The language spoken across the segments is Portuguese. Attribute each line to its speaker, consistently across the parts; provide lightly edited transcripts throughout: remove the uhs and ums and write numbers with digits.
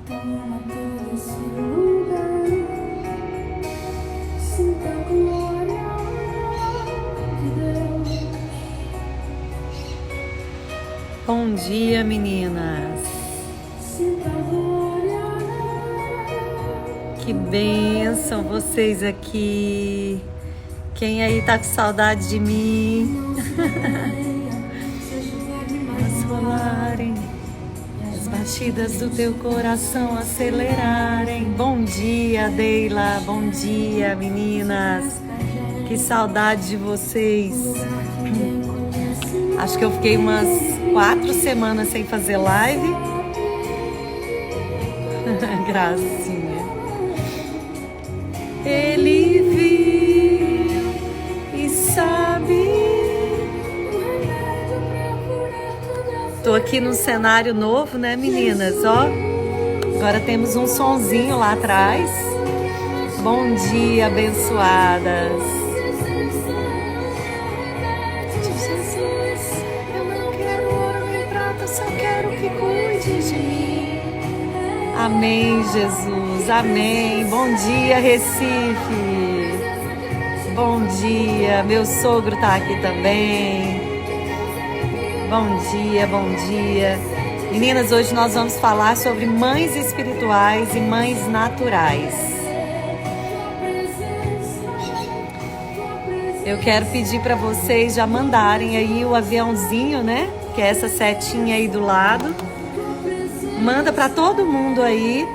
Speaker 1: Toma todo esse lugar, sinta a glória de Deus.
Speaker 2: Bom dia, meninas.
Speaker 1: Sinta a glória.
Speaker 2: Que bênção vocês aqui. Quem aí tá com saudade de mim? As rolarem, as batidas do teu coração acelerarem. Bom dia, Deila. Bom dia, meninas. Que saudade de vocês. Acho que eu fiquei umas 4 semanas sem fazer live. Gracinha. Ele viu e sabe. Tô aqui num cenário novo, né, meninas? Ó, agora temos um sonzinho lá atrás. Bom dia, abençoadas. Jesus, eu não quero ouro nem prata, só quero que cuide de mim. Amém, Jesus. Amém. Bom dia, Recife. Bom dia. Meu sogro tá aqui também. Bom dia, bom dia. Meninas, hoje nós vamos falar sobre mães espirituais e mães naturais. Eu quero pedir para vocês já mandarem aí o aviãozinho, né? Que é essa setinha aí do lado. Manda para todo mundo aí.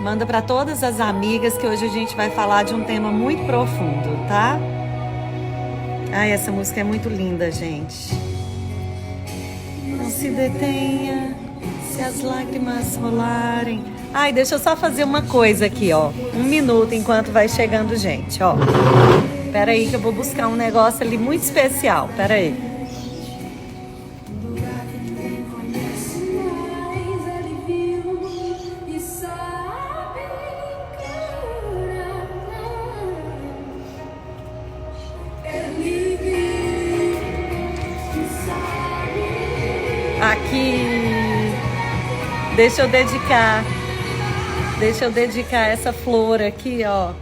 Speaker 2: Manda para todas as amigas que hoje a gente vai falar de um tema muito profundo, tá? Ai, essa música é muito linda, gente. Não se detenha se as lágrimas rolarem. Ai, deixa eu só fazer uma coisa aqui, ó. 1 minuto enquanto vai chegando gente, ó. Pera aí que eu vou buscar um negócio ali muito especial. Pera aí. Aqui, deixa eu dedicar essa flor aqui, ó,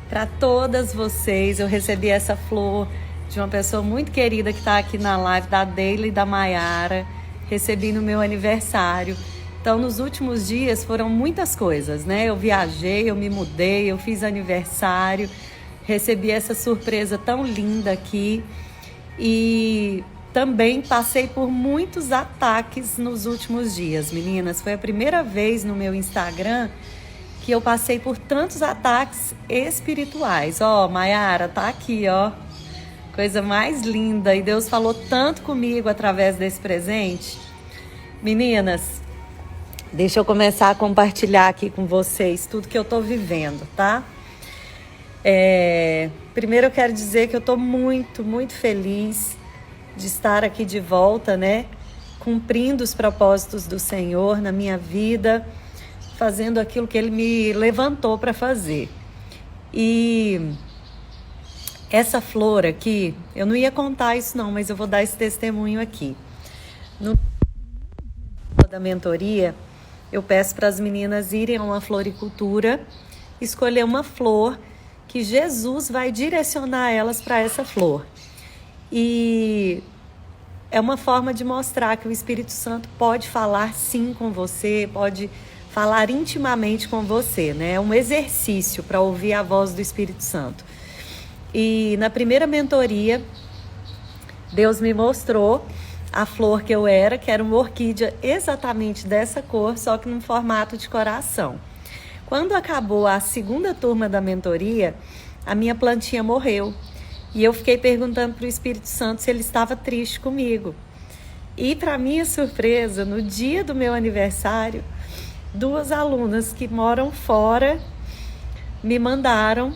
Speaker 2: para todas vocês. Eu recebi essa flor de uma pessoa muito querida que está aqui na live, da Deila e da Maiara. Recebi no meu aniversário. Então, nos últimos dias foram muitas coisas, né? Eu viajei, eu me mudei, eu fiz aniversário, recebi essa surpresa tão linda aqui e também passei por muitos ataques nos últimos dias, meninas. Foi a primeira vez no meu Instagram que eu passei por tantos ataques espirituais. Ó, Maiara, tá aqui, ó. Coisa mais linda. E Deus falou tanto comigo através desse presente. Meninas, deixa eu começar a compartilhar aqui com vocês tudo que eu tô vivendo, tá? Primeiro eu quero dizer que eu tô muito, muito feliz de estar aqui de volta, né? Cumprindo os propósitos do Senhor na minha vida, fazendo aquilo que Ele me levantou para fazer. E essa flor aqui, eu não ia contar isso não, mas eu vou dar esse testemunho aqui. No da mentoria, eu peço para as meninas irem a uma floricultura, escolher uma flor que Jesus vai direcionar elas para essa flor. E é uma forma de mostrar que o Espírito Santo pode falar sim com você, pode falar intimamente com você, né? É um exercício para ouvir a voz do Espírito Santo. E na primeira mentoria, Deus me mostrou a flor que eu era, que era uma orquídea exatamente dessa cor, só que num formato de coração. Quando acabou a segunda turma da mentoria, a minha plantinha morreu. E eu fiquei perguntando para o Espírito Santo se ele estava triste comigo. E, para minha surpresa, no dia do meu aniversário, 2 alunas que moram fora me mandaram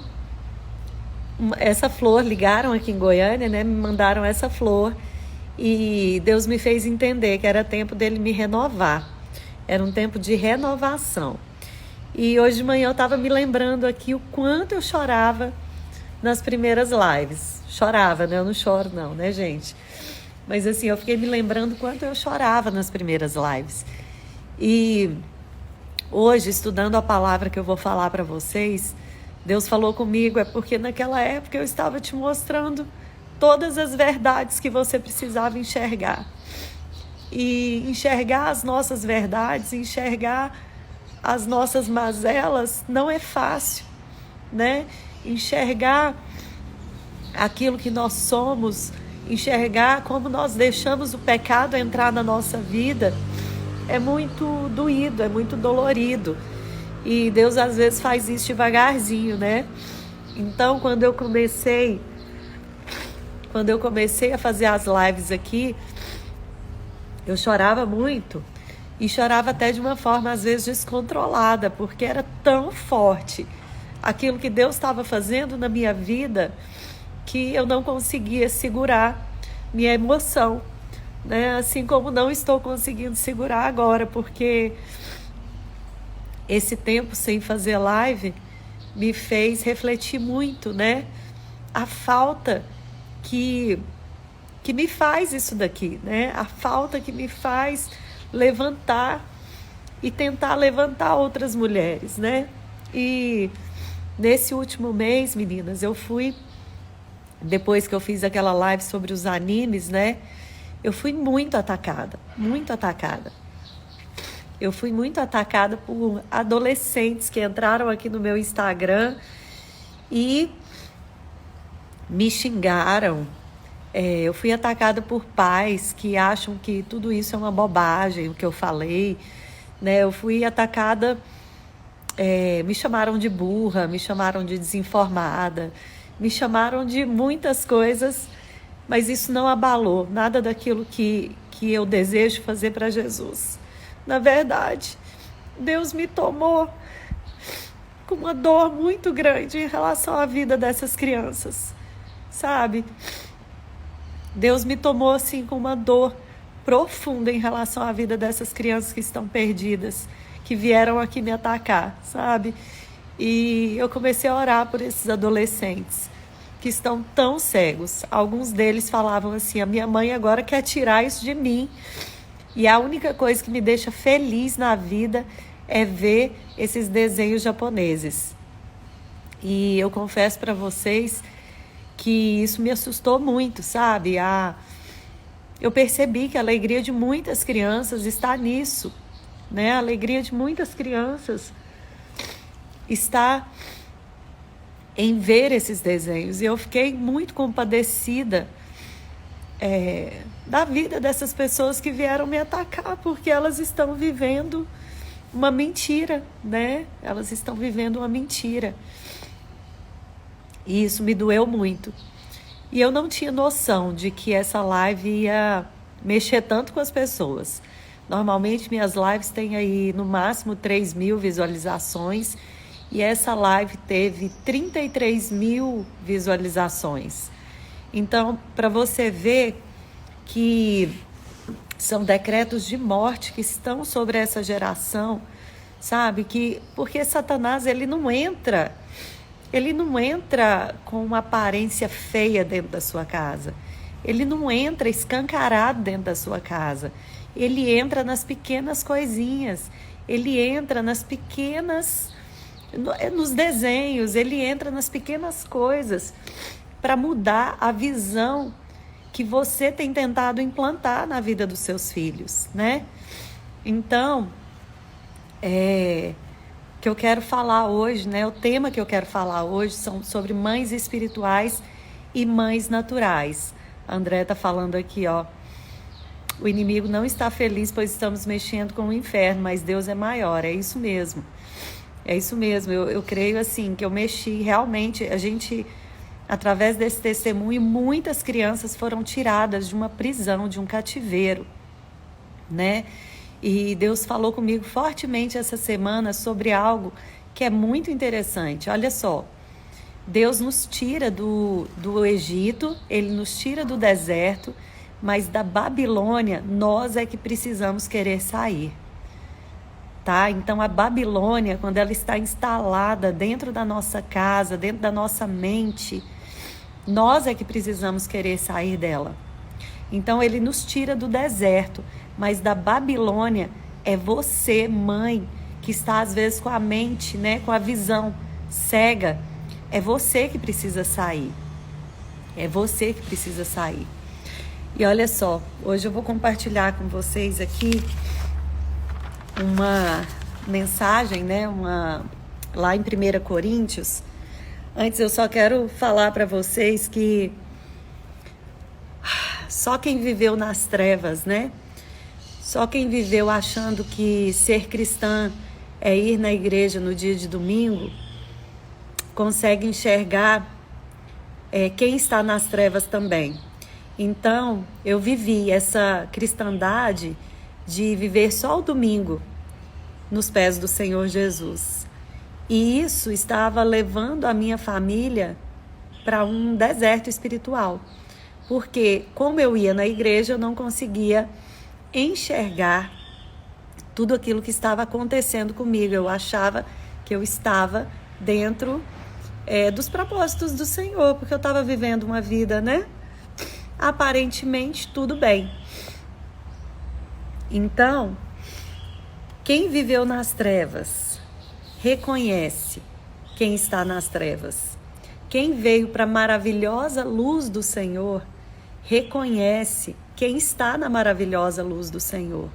Speaker 2: essa flor, ligaram aqui em Goiânia, né? Me mandaram essa flor e Deus me fez entender que era tempo dele me renovar. Era um tempo de renovação. E hoje de manhã eu estava me lembrando aqui o quanto eu chorava nas primeiras lives. Chorava, né? Eu não choro não, né, gente? Mas assim, eu fiquei me lembrando quanto eu chorava nas primeiras lives. E hoje, estudando a palavra que eu vou falar para vocês, Deus falou comigo, é porque naquela época eu estava te mostrando todas as verdades que você precisava enxergar. E enxergar as nossas verdades, enxergar as nossas mazelas não é fácil, né? Enxergar aquilo que nós somos, enxergar como nós deixamos o pecado entrar na nossa vida, é muito doído, é muito dolorido. E Deus às vezes faz isso devagarzinho, né? Então, quando eu comecei a fazer as lives aqui, eu chorava muito. E chorava até de uma forma, às vezes, descontrolada, porque era tão forte aquilo que Deus estava fazendo na minha vida que eu não conseguia segurar minha emoção, né? Assim como não estou conseguindo segurar agora, porque esse tempo sem fazer live me fez refletir muito, né? A falta que me faz isso daqui, né? A falta que me faz levantar e tentar levantar outras mulheres, né? E nesse último mês, meninas, eu fui, depois que eu fiz aquela live sobre os animes, né? Eu fui muito atacada, muito atacada. Eu fui muito atacada por adolescentes que entraram aqui no meu Instagram e me xingaram. Eu fui atacada por pais que acham que tudo isso é uma bobagem, o que eu falei, né? Eu fui atacada, me chamaram de burra, me chamaram de desinformada, me chamaram de muitas coisas, mas isso não abalou nada daquilo que eu desejo fazer para Jesus. Na verdade, Deus me tomou com uma dor muito grande em relação à vida dessas crianças, sabe? Deus me tomou assim com uma dor profunda em relação à vida dessas crianças que estão perdidas, que vieram aqui me atacar, sabe? E eu comecei a orar por esses adolescentes que estão tão cegos. Alguns deles falavam assim: a minha mãe agora quer tirar isso de mim. E a única coisa que me deixa feliz na vida é ver esses desenhos japoneses. E eu confesso para vocês que isso me assustou muito, sabe? Eu percebi que a alegria de muitas crianças está nisso, né? A alegria de muitas crianças está em ver esses desenhos. E eu fiquei muito compadecida da vida dessas pessoas que vieram me atacar, porque elas estão vivendo uma mentira, né? Elas estão vivendo uma mentira. E isso me doeu muito. E eu não tinha noção de que essa live ia mexer tanto com as pessoas. Normalmente minhas lives têm aí no máximo 3.000 visualizações. E essa live teve 33.000 visualizações. Então, para você ver que são decretos de morte que estão sobre essa geração, sabe? Porque Satanás, ele não entra com uma aparência feia dentro da sua casa. Ele não entra escancarado dentro da sua casa. Ele entra nas pequenas coisinhas. Ele entra nas pequenas, nos desenhos. Ele entra nas pequenas coisas para mudar a visão que você tem tentado implantar na vida dos seus filhos, né? Então, que eu quero falar hoje, né? O tema que eu quero falar hoje são sobre mães espirituais e mães naturais. A André tá falando aqui, ó. O inimigo não está feliz, pois estamos mexendo com o inferno, mas Deus é maior. É isso mesmo. É isso mesmo. Eu creio assim que eu mexi realmente. A gente, através desse testemunho, muitas crianças foram tiradas de uma prisão, de um cativeiro, né? E Deus falou comigo fortemente essa semana sobre algo que é muito interessante. Olha só, Deus nos tira do Egito, Ele nos tira do deserto, mas da Babilônia nós é que precisamos querer sair. Tá? Então a Babilônia, quando ela está instalada dentro da nossa casa, dentro da nossa mente, nós é que precisamos querer sair dela. Então ele nos tira do deserto, mas da Babilônia É você, mãe, que está às vezes com a mente, né, com a visão cega. É você que precisa sair. É você que precisa sair. E olha só, hoje eu vou compartilhar com vocês aqui uma mensagem, né, lá em 1 Coríntios. Antes eu só quero falar para vocês que só quem viveu nas trevas, né? Só quem viveu achando que ser cristã é ir na igreja no dia de domingo, consegue enxergar quem está nas trevas também. Então, eu vivi essa cristandade de viver só o domingo nos pés do Senhor Jesus. E isso estava levando a minha família para um deserto espiritual. Porque, como eu ia na igreja, eu não conseguia enxergar tudo aquilo que estava acontecendo comigo. Eu achava que eu estava dentro dos propósitos do Senhor, porque eu estava vivendo uma vida, né? Aparentemente tudo bem. Então, quem viveu nas trevas reconhece quem está nas trevas. Quem veio para a maravilhosa luz do Senhor reconhece quem está na maravilhosa luz do Senhor.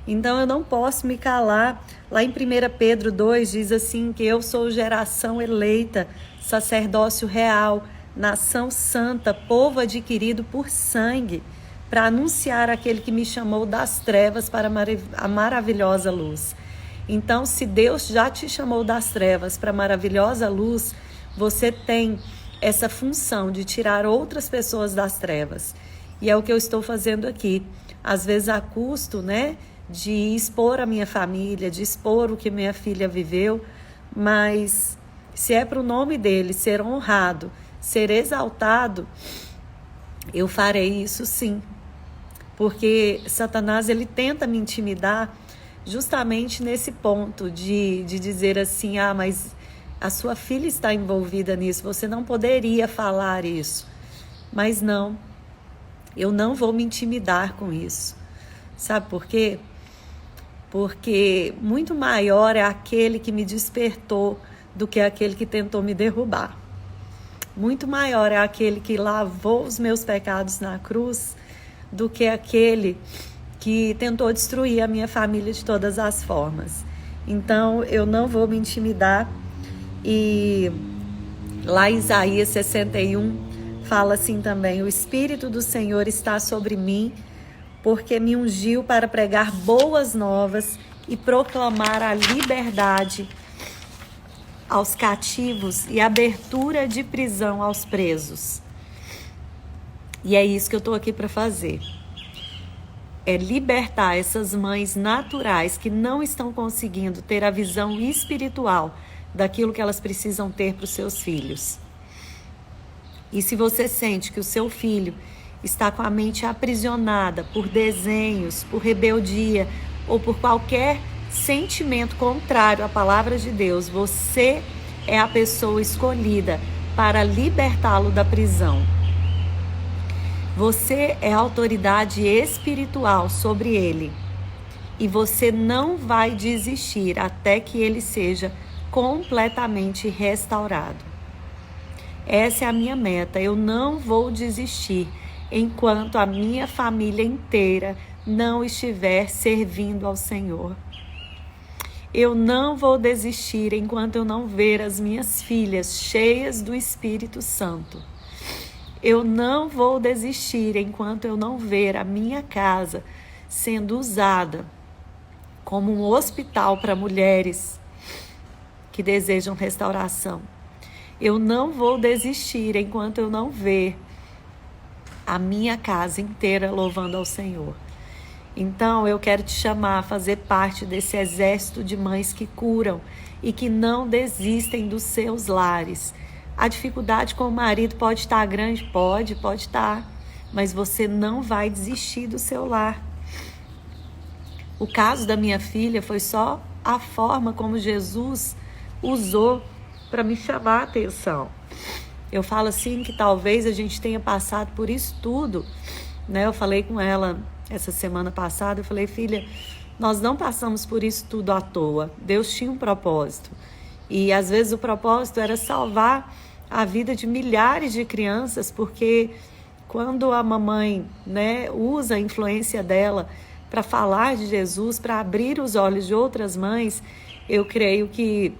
Speaker 2: Então eu não posso me calar. Lá em 1 Pedro 2 diz assim que eu sou geração eleita, sacerdócio real, nação santa, povo adquirido por sangue, para anunciar aquele que me chamou das trevas para a maravilhosa luz. Então, se Deus já te chamou das trevas para a maravilhosa luz, você tem essa função de tirar outras pessoas das trevas. E é o que eu estou fazendo aqui. Às vezes a custo, né, de expor a minha família, de expor o que minha filha viveu, mas se é para o nome dele ser honrado, ser exaltado, eu farei isso sim. Porque Satanás, ele tenta me intimidar justamente nesse ponto de dizer assim, mas a sua filha está envolvida nisso, você não poderia falar isso. Mas não, eu não vou me intimidar com isso. Sabe por quê? Porque muito maior é aquele que me despertou do que aquele que tentou me derrubar. Muito maior é aquele que lavou os meus pecados na cruz do que aquele que tentou destruir a minha família de todas as formas. Então, eu não vou me intimidar. E lá em Isaías 61 fala assim também: o Espírito do Senhor está sobre mim, porque me ungiu para pregar boas novas e proclamar a liberdade aos cativos e abertura de prisão aos presos. E é isso que eu estou aqui para fazer. É libertar essas mães naturais que não estão conseguindo ter a visão espiritual daquilo que elas precisam ter para os seus filhos. E se você sente que o seu filho está com a mente aprisionada por desenhos, por rebeldia ou por qualquer sentimento contrário à palavra de Deus, você é a pessoa escolhida para libertá-lo da prisão. Você é a autoridade espiritual sobre ele. E você não vai desistir até que ele seja completamente restaurado. Essa é a minha meta. Eu não vou desistir enquanto a minha família inteira não estiver servindo ao Senhor. Eu não vou desistir enquanto eu não ver as minhas filhas cheias do Espírito Santo. Eu não vou desistir enquanto eu não ver a minha casa sendo usada como um hospital para mulheres que desejam restauração. Eu não vou desistir enquanto eu não ver a minha casa inteira louvando ao Senhor. Então, eu quero te chamar a fazer parte desse exército de mães que curam e que não desistem dos seus lares. A dificuldade com o marido pode estar grande? Pode estar, mas você não vai desistir do seu lar. O caso da minha filha foi só a forma como Jesus usou para me chamar a atenção. Eu falo assim que talvez a gente tenha passado por isso tudo, né? Eu falei com ela essa semana passada, eu falei: filha, Nós não passamos por isso tudo à toa. Deus tinha um propósito. E às vezes o propósito era salvar a vida de milhares de crianças, porque quando a mamãe, né, usa a influência dela para falar de Jesus, para abrir os olhos de outras mães, eu creio que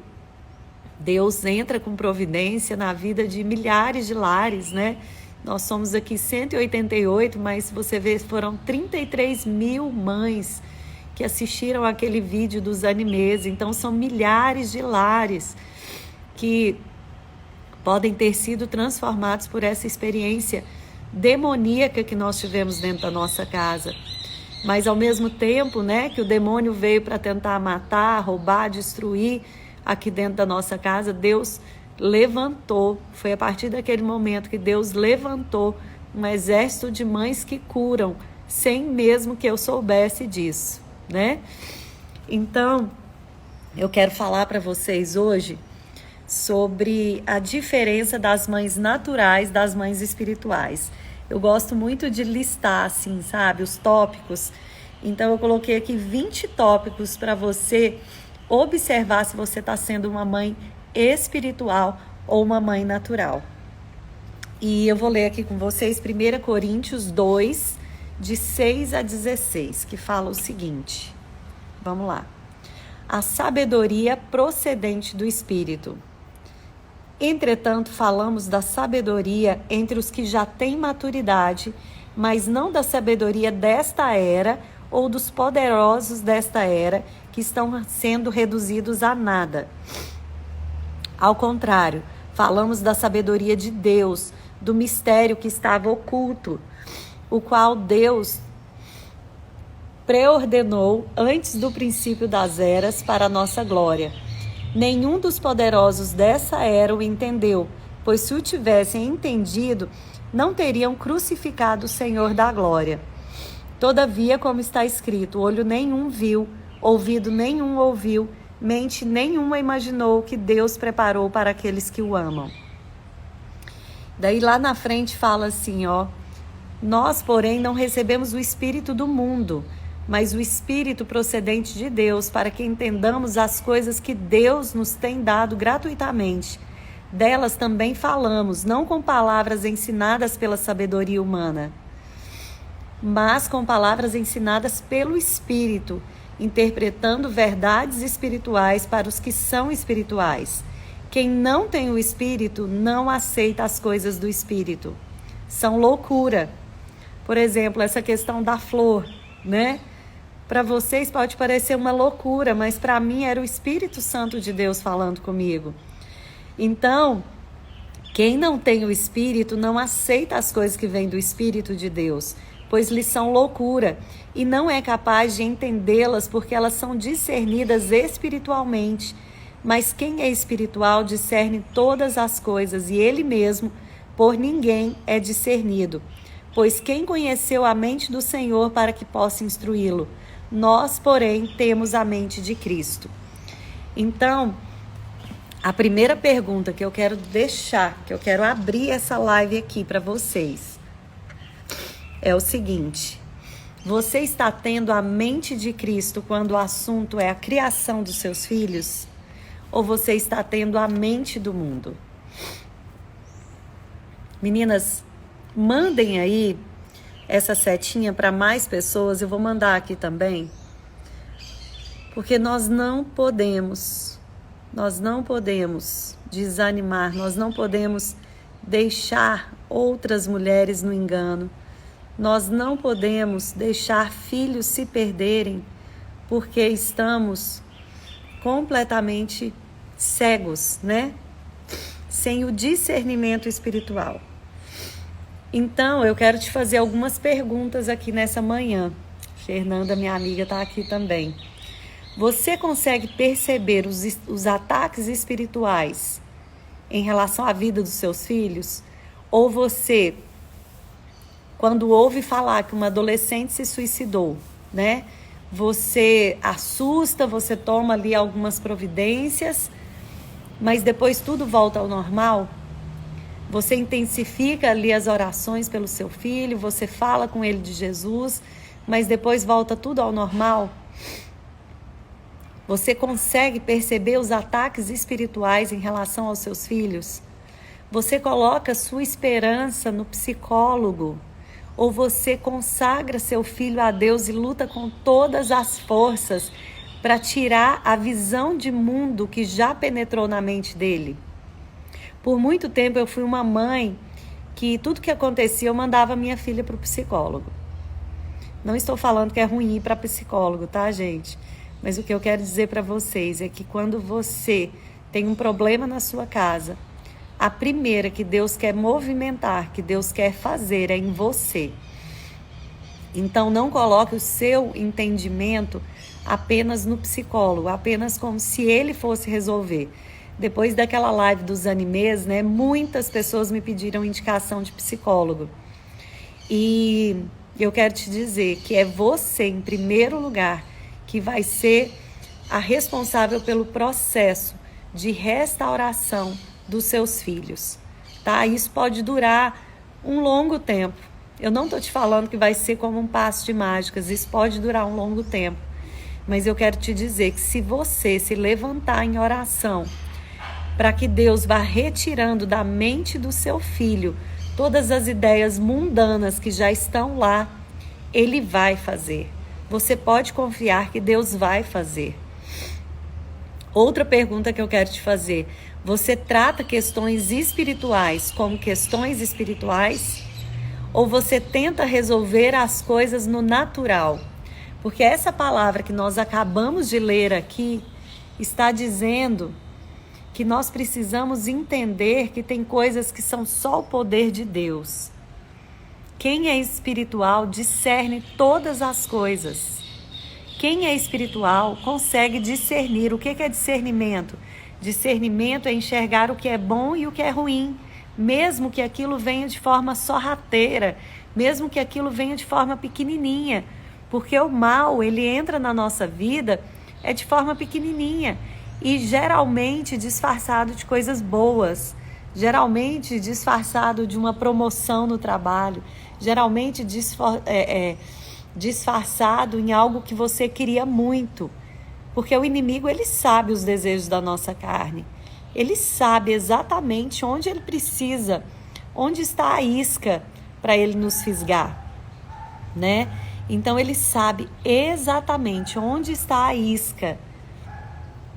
Speaker 2: Deus entra com providência na vida de milhares de lares, né? Nós somos aqui 188, mas se você ver, foram 33 mil mães que assistiram aquele vídeo dos animes. Então são milhares de lares que podem ter sido transformados por essa experiência demoníaca que nós tivemos dentro da nossa casa. Mas ao mesmo tempo, né, que o demônio veio para tentar matar, roubar, destruir aqui dentro da nossa casa, Deus levantou, foi a partir daquele momento que Deus levantou um exército de mães que curam, sem mesmo que eu soubesse disso, né? Então, eu quero falar para vocês hoje sobre a diferença das mães naturais das mães espirituais. Eu gosto muito de listar, assim, sabe, os tópicos. Então, eu coloquei aqui 20 tópicos para você observar se você está sendo uma mãe espiritual ou uma mãe natural. E eu vou ler aqui com vocês 1 Coríntios 2, de 6 a 16, que fala o seguinte. Vamos lá. A sabedoria procedente do Espírito. Entretanto, falamos da sabedoria entre os que já têm maturidade, mas não da sabedoria desta era ou dos poderosos desta era, que estão sendo reduzidos a nada. Ao contrário, falamos da sabedoria de Deus, do mistério que estava oculto, o qual Deus preordenou antes do princípio das eras para a nossa glória. Nenhum dos poderosos dessa era o entendeu, pois se o tivessem entendido, não teriam crucificado o Senhor da glória. Todavia, como está escrito, olho nenhum viu, ouvido nenhum ouviu, mente nenhuma imaginou o que Deus preparou para aqueles que o amam. Daí lá na frente fala assim, ó: nós, porém, não recebemos o Espírito do mundo, mas o Espírito procedente de Deus, para que entendamos as coisas que Deus nos tem dado gratuitamente. Delas também falamos, não com palavras ensinadas pela sabedoria humana, mas com palavras ensinadas pelo Espírito, interpretando verdades espirituais para os que são espirituais. Quem não tem o Espírito não aceita as coisas do Espírito. São loucura. Por exemplo, essa questão da flor, né? Para vocês pode parecer uma loucura, mas para mim era o Espírito Santo de Deus falando comigo. Então, quem não tem o Espírito não aceita as coisas que vêm do Espírito de Deus, pois lhes são loucura, e não é capaz de entendê-las porque elas são discernidas espiritualmente. Mas quem é espiritual discerne todas as coisas, e ele mesmo, por ninguém, é discernido. Pois quem conheceu a mente do Senhor para que possa instruí-lo? Nós, porém, temos a mente de Cristo. Então, a primeira pergunta que eu quero deixar, que eu quero abrir essa live aqui para vocês, é o seguinte: você está tendo a mente de Cristo quando o assunto é a criação dos seus filhos? Ou você está tendo a mente do mundo? Meninas, mandem aí essa setinha para mais pessoas. Eu vou mandar aqui também. Porque nós não podemos desanimar, nós não podemos deixar outras mulheres no engano. Nós não podemos deixar filhos se perderem porque estamos completamente cegos, né? Sem o discernimento espiritual. Então, eu quero te fazer algumas perguntas aqui nessa manhã. Fernanda, minha amiga, está aqui também. Você consegue perceber os ataques espirituais em relação à vida dos seus filhos? Ou você, quando ouve falar que uma adolescente se suicidou, né? Você assusta, você toma ali algumas providências, mas depois tudo volta ao normal? Você intensifica ali as orações pelo seu filho, você fala com ele de Jesus, mas depois volta tudo ao normal? Você consegue perceber os ataques espirituais em relação aos seus filhos? Você coloca sua esperança no psicólogo? Ou você consagra seu filho a Deus e luta com todas as forças para tirar a visão de mundo que já penetrou na mente dele? Por muito tempo eu fui uma mãe que tudo que acontecia eu mandava minha filha para o psicólogo. Não estou falando que é ruim ir para psicólogo, tá, gente? Mas o que eu quero dizer para vocês é que quando você tem um problema na sua casa, a primeira que Deus quer movimentar, que Deus quer fazer é em você. Então não coloque o seu entendimento apenas no psicólogo, apenas como se ele fosse resolver. Depois daquela live dos animes, né, muitas pessoas me pediram indicação de psicólogo. E eu quero te dizer que é você, em primeiro lugar, que vai ser a responsável pelo processo de restauração dos seus filhos, tá? Isso pode durar um longo tempo. Eu não estou te falando que vai ser como um passo de mágicas, isso pode durar um longo tempo. Mas eu quero te dizer que se você se levantar em oração para que Deus vá retirando da mente do seu filho todas as ideias mundanas que já estão lá, Ele vai fazer. Você pode confiar que Deus vai fazer. Outra pergunta que eu quero te fazer: você trata questões espirituais como questões espirituais? Ou você tenta resolver as coisas no natural? Porque essa palavra que nós acabamos de ler aqui está dizendo que nós precisamos entender que tem coisas que são só o poder de Deus. Quem é espiritual discerne todas as coisas. Quem é espiritual consegue discernir. O que é discernimento? Discernimento é enxergar o que é bom e o que é ruim, mesmo que aquilo venha de forma sorrateira, mesmo que aquilo venha de forma pequenininha, porque o mal, ele entra na nossa vida de forma pequenininha e geralmente disfarçado de coisas boas, geralmente disfarçado de uma promoção no trabalho, geralmente disfarçado em algo que você queria muito, porque o inimigo, ele sabe os desejos da nossa carne, ele sabe exatamente onde ele precisa, onde está a isca para ele nos fisgar, né? Então ele sabe exatamente onde está a isca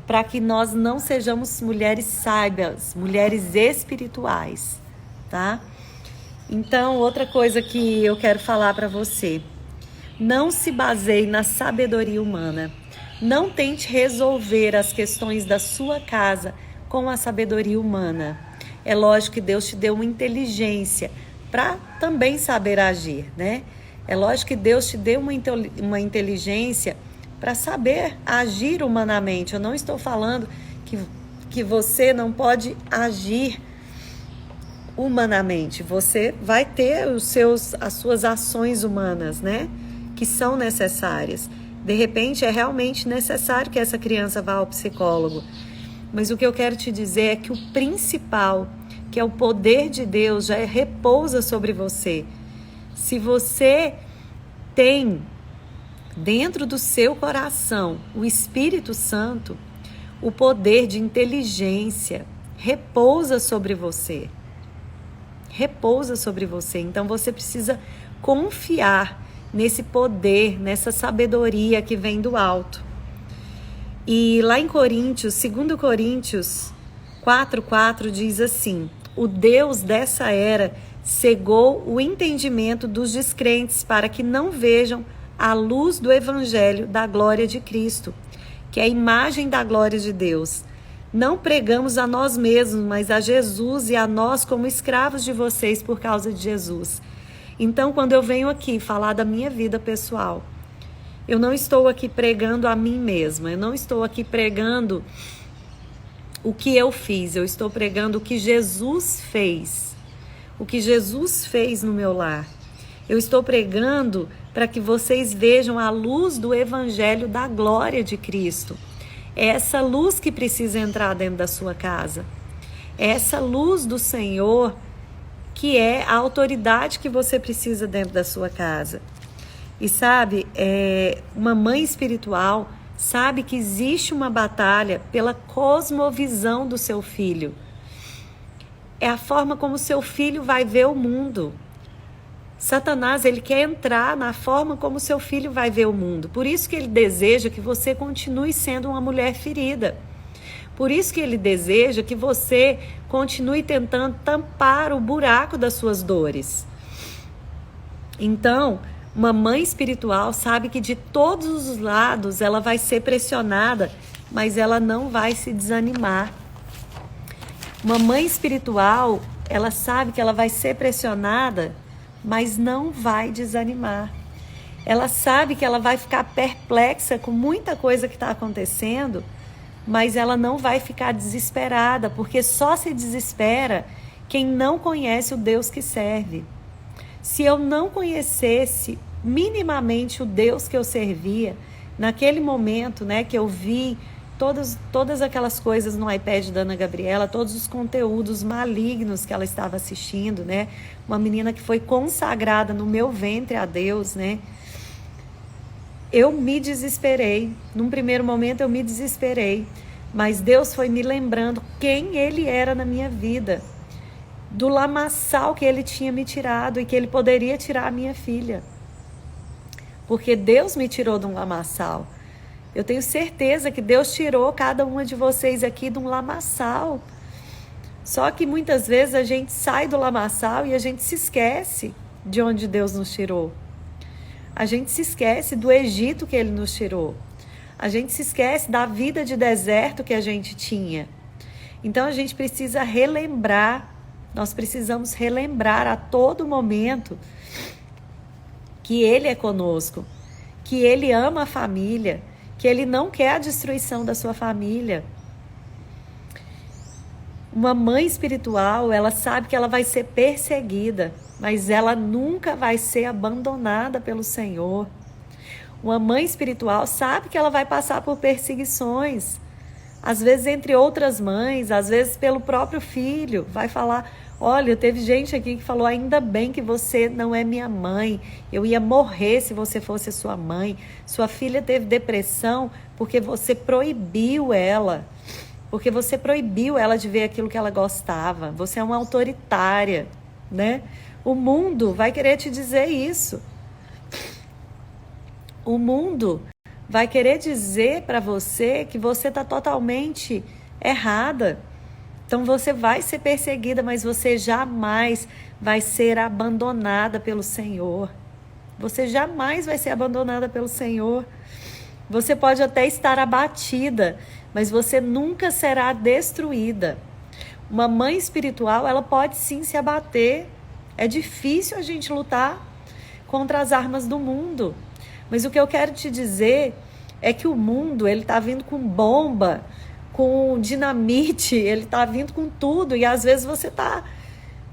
Speaker 2: para que nós não sejamos mulheres sábias, mulheres espirituais, tá? Então, outra coisa que eu quero falar para você: não se baseie na sabedoria humana. Não tente resolver as questões da sua casa com a sabedoria humana. É lógico que Deus te deu uma inteligência para também saber agir, né? É lógico que Deus te deu uma inteligência para saber agir humanamente. Eu não estou falando que você não pode agir humanamente. Você vai ter as suas ações humanas, né? Que são necessárias. De repente, é realmente necessário que essa criança vá ao psicólogo. Mas o que eu quero te dizer é que o principal, que é o poder de Deus, já repousa sobre você. Se você tem dentro do seu coração o Espírito Santo, o poder de inteligência repousa sobre você. Repousa sobre você. Então você precisa confiar nesse poder, nessa sabedoria que vem do alto. E lá em Coríntios, 2 Coríntios 4:4 diz assim: o Deus dessa era cegou o entendimento dos descrentes para que não vejam a luz do evangelho da glória de Cristo, que é a imagem da glória de Deus. Não pregamos a nós mesmos, mas a Jesus e a nós como escravos de vocês por causa de Jesus. Então, quando eu venho aqui falar da minha vida pessoal, eu não estou aqui pregando a mim mesma, eu não estou aqui pregando o que eu fiz, eu estou pregando o que Jesus fez, o que Jesus fez no meu lar. Eu estou pregando para que vocês vejam a luz do evangelho da glória de Cristo. É essa luz que precisa entrar dentro da sua casa. É essa luz do Senhor que é a autoridade que você precisa dentro da sua casa. E sabe, uma mãe espiritual sabe que existe uma batalha pela cosmovisão do seu filho. É a forma como seu filho vai ver o mundo. Satanás, ele quer entrar na forma como seu filho vai ver o mundo. Por isso que ele deseja que você continue sendo uma mulher ferida. Por isso que ele deseja que você continue tentando tampar o buraco das suas dores. Então, uma mãe espiritual sabe que de todos os lados ela vai ser pressionada, mas ela não vai se desanimar. Uma mãe espiritual, ela sabe que ela vai ser pressionada, mas não vai desanimar. Ela sabe que ela vai ficar perplexa com muita coisa que está acontecendo, mas ela não vai ficar desesperada, porque só se desespera quem não conhece o Deus que serve. Se eu não conhecesse minimamente o Deus que eu servia, naquele momento, né, que eu vi todas aquelas coisas no iPad da Ana Gabriela, todos os conteúdos malignos que ela estava assistindo, né? Uma menina que foi consagrada no meu ventre a Deus, né? Eu me desesperei. Num primeiro momento eu me desesperei, mas Deus foi me lembrando quem Ele era na minha vida, do lamaçal que Ele tinha me tirado e que Ele poderia tirar a minha filha. Porque Deus me tirou de um lamaçal. Eu tenho certeza que Deus tirou cada uma de vocês aqui de um lamaçal. Só que muitas vezes a gente sai do lamaçal e a gente se esquece de onde Deus nos tirou. A gente se esquece do Egito que Ele nos tirou. A gente se esquece da vida de deserto que a gente tinha. Então a gente precisa relembrar, nós precisamos relembrar a todo momento que Ele é conosco, que Ele ama a família, que Ele não quer a destruição da sua família. Uma mãe espiritual, ela sabe que ela vai ser perseguida, mas ela nunca vai ser abandonada pelo Senhor. Uma mãe espiritual sabe que ela vai passar por perseguições, às vezes entre outras mães, às vezes pelo próprio filho. Vai falar, olha, teve gente aqui que falou, ainda bem que você não é minha mãe, eu ia morrer se você fosse sua mãe. Sua filha teve depressão porque você proibiu ela, porque você proibiu ela de ver aquilo que ela gostava. Você é uma autoritária, né? O mundo vai querer te dizer isso. O mundo vai querer dizer para você que você está totalmente errada. Então você vai ser perseguida, mas você jamais vai ser abandonada pelo Senhor. Você jamais vai ser abandonada pelo Senhor. Você pode até estar abatida, mas você nunca será destruída. Uma mãe espiritual, ela pode sim se abater. É difícil a gente lutar contra as armas do mundo. Mas o que eu quero te dizer é que o mundo, ele está vindo com bomba, com dinamite, ele está vindo com tudo. E às vezes você está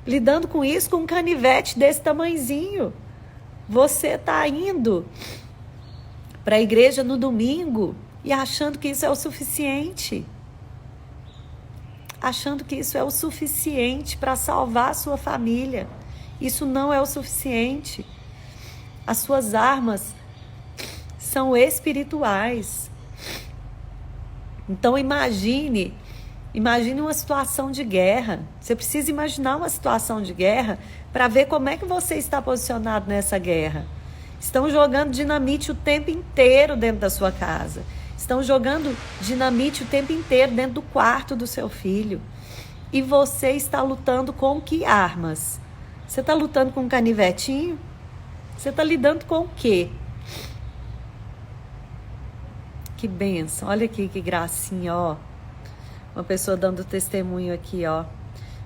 Speaker 2: lidando com isso com um canivete desse tamanhozinho. Você está indo para a igreja no domingo e achando que isso é o suficiente. Achando que isso é o suficiente para salvar a sua família. Isso não é o suficiente. As suas armas são espirituais. Então imagine uma situação de guerra. Você precisa imaginar uma situação de guerra para ver como é que você está posicionado nessa guerra. Estão jogando dinamite o tempo inteiro dentro da sua casa. Estão jogando dinamite o tempo inteiro dentro do quarto do seu filho. E você está lutando com que armas? Você está lutando com um canivetinho? Você está lidando com o quê? Que bênção. Olha aqui que gracinha, ó. Uma pessoa dando testemunho aqui, ó.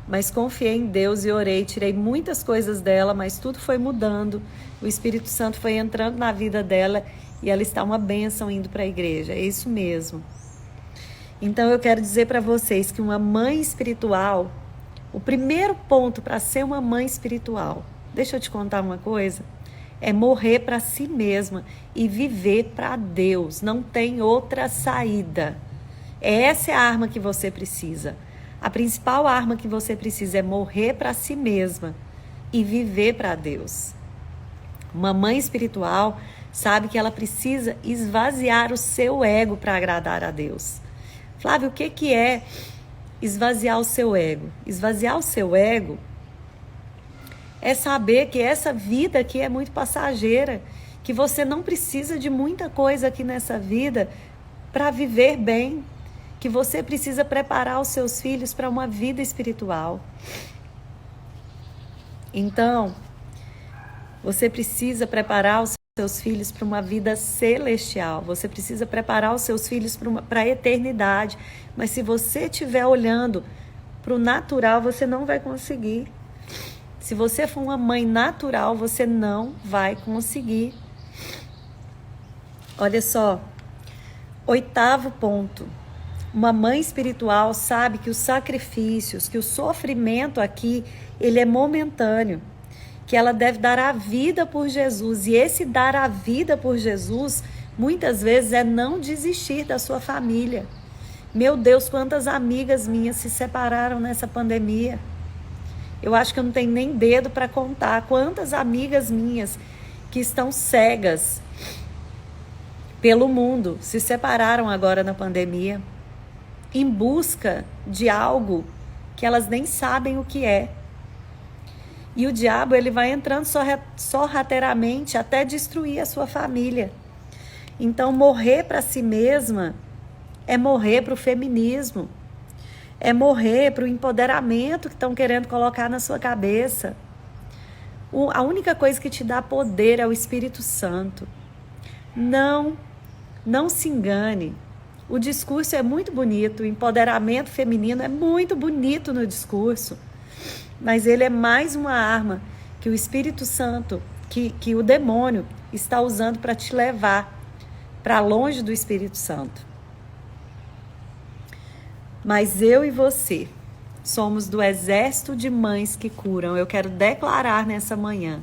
Speaker 2: Mas confiei em Deus e orei, tirei muitas coisas dela, mas tudo foi mudando. O Espírito Santo foi entrando na vida dela e ela está uma bênção indo para a igreja. É isso mesmo. Então eu quero dizer para vocês que uma mãe espiritual, o primeiro ponto para ser uma mãe espiritual, deixa eu te contar uma coisa, é morrer para si mesma e viver para Deus. Não tem outra saída. Essa é a arma que você precisa. A principal arma que você precisa é morrer para si mesma e viver para Deus. Uma mãe espiritual sabe que ela precisa esvaziar o seu ego para agradar a Deus. Flávia, o que é esvaziar o seu ego? Esvaziar o seu ego é saber que essa vida aqui é muito passageira, que você não precisa de muita coisa aqui nessa vida para viver bem, que você precisa preparar os seus filhos para uma vida espiritual. Então, você precisa preparar os seus filhos para uma vida celestial. Você precisa preparar os seus filhos para a eternidade. Mas se você estiver olhando para o natural, você não vai conseguir. Se você for uma mãe natural, você não vai conseguir. Olha só, 8º ponto. Uma mãe espiritual sabe que os sacrifícios, que o sofrimento aqui, ele é momentâneo. Que ela deve dar a vida por Jesus. E esse dar a vida por Jesus, muitas vezes é não desistir da sua família. Meu Deus, quantas amigas minhas se separaram nessa pandemia. Eu acho que eu não tenho nem dedo para contar quantas amigas minhas que estão cegas pelo mundo se separaram agora na pandemia, em busca de algo que elas nem sabem o que é. E o diabo, ele vai entrando sorrateiramente até destruir a sua família. Então, morrer para si mesma é morrer para o feminismo, é morrer para o empoderamento que estão querendo colocar na sua cabeça. A única coisa que te dá poder é o Espírito Santo. Não se engane. O discurso é muito bonito, o empoderamento feminino é muito bonito no discurso, mas ele é mais uma arma que o Espírito Santo, que o demônio está usando para te levar para longe do Espírito Santo. Mas eu e você somos do exército de mães que curam. Eu quero declarar nessa manhã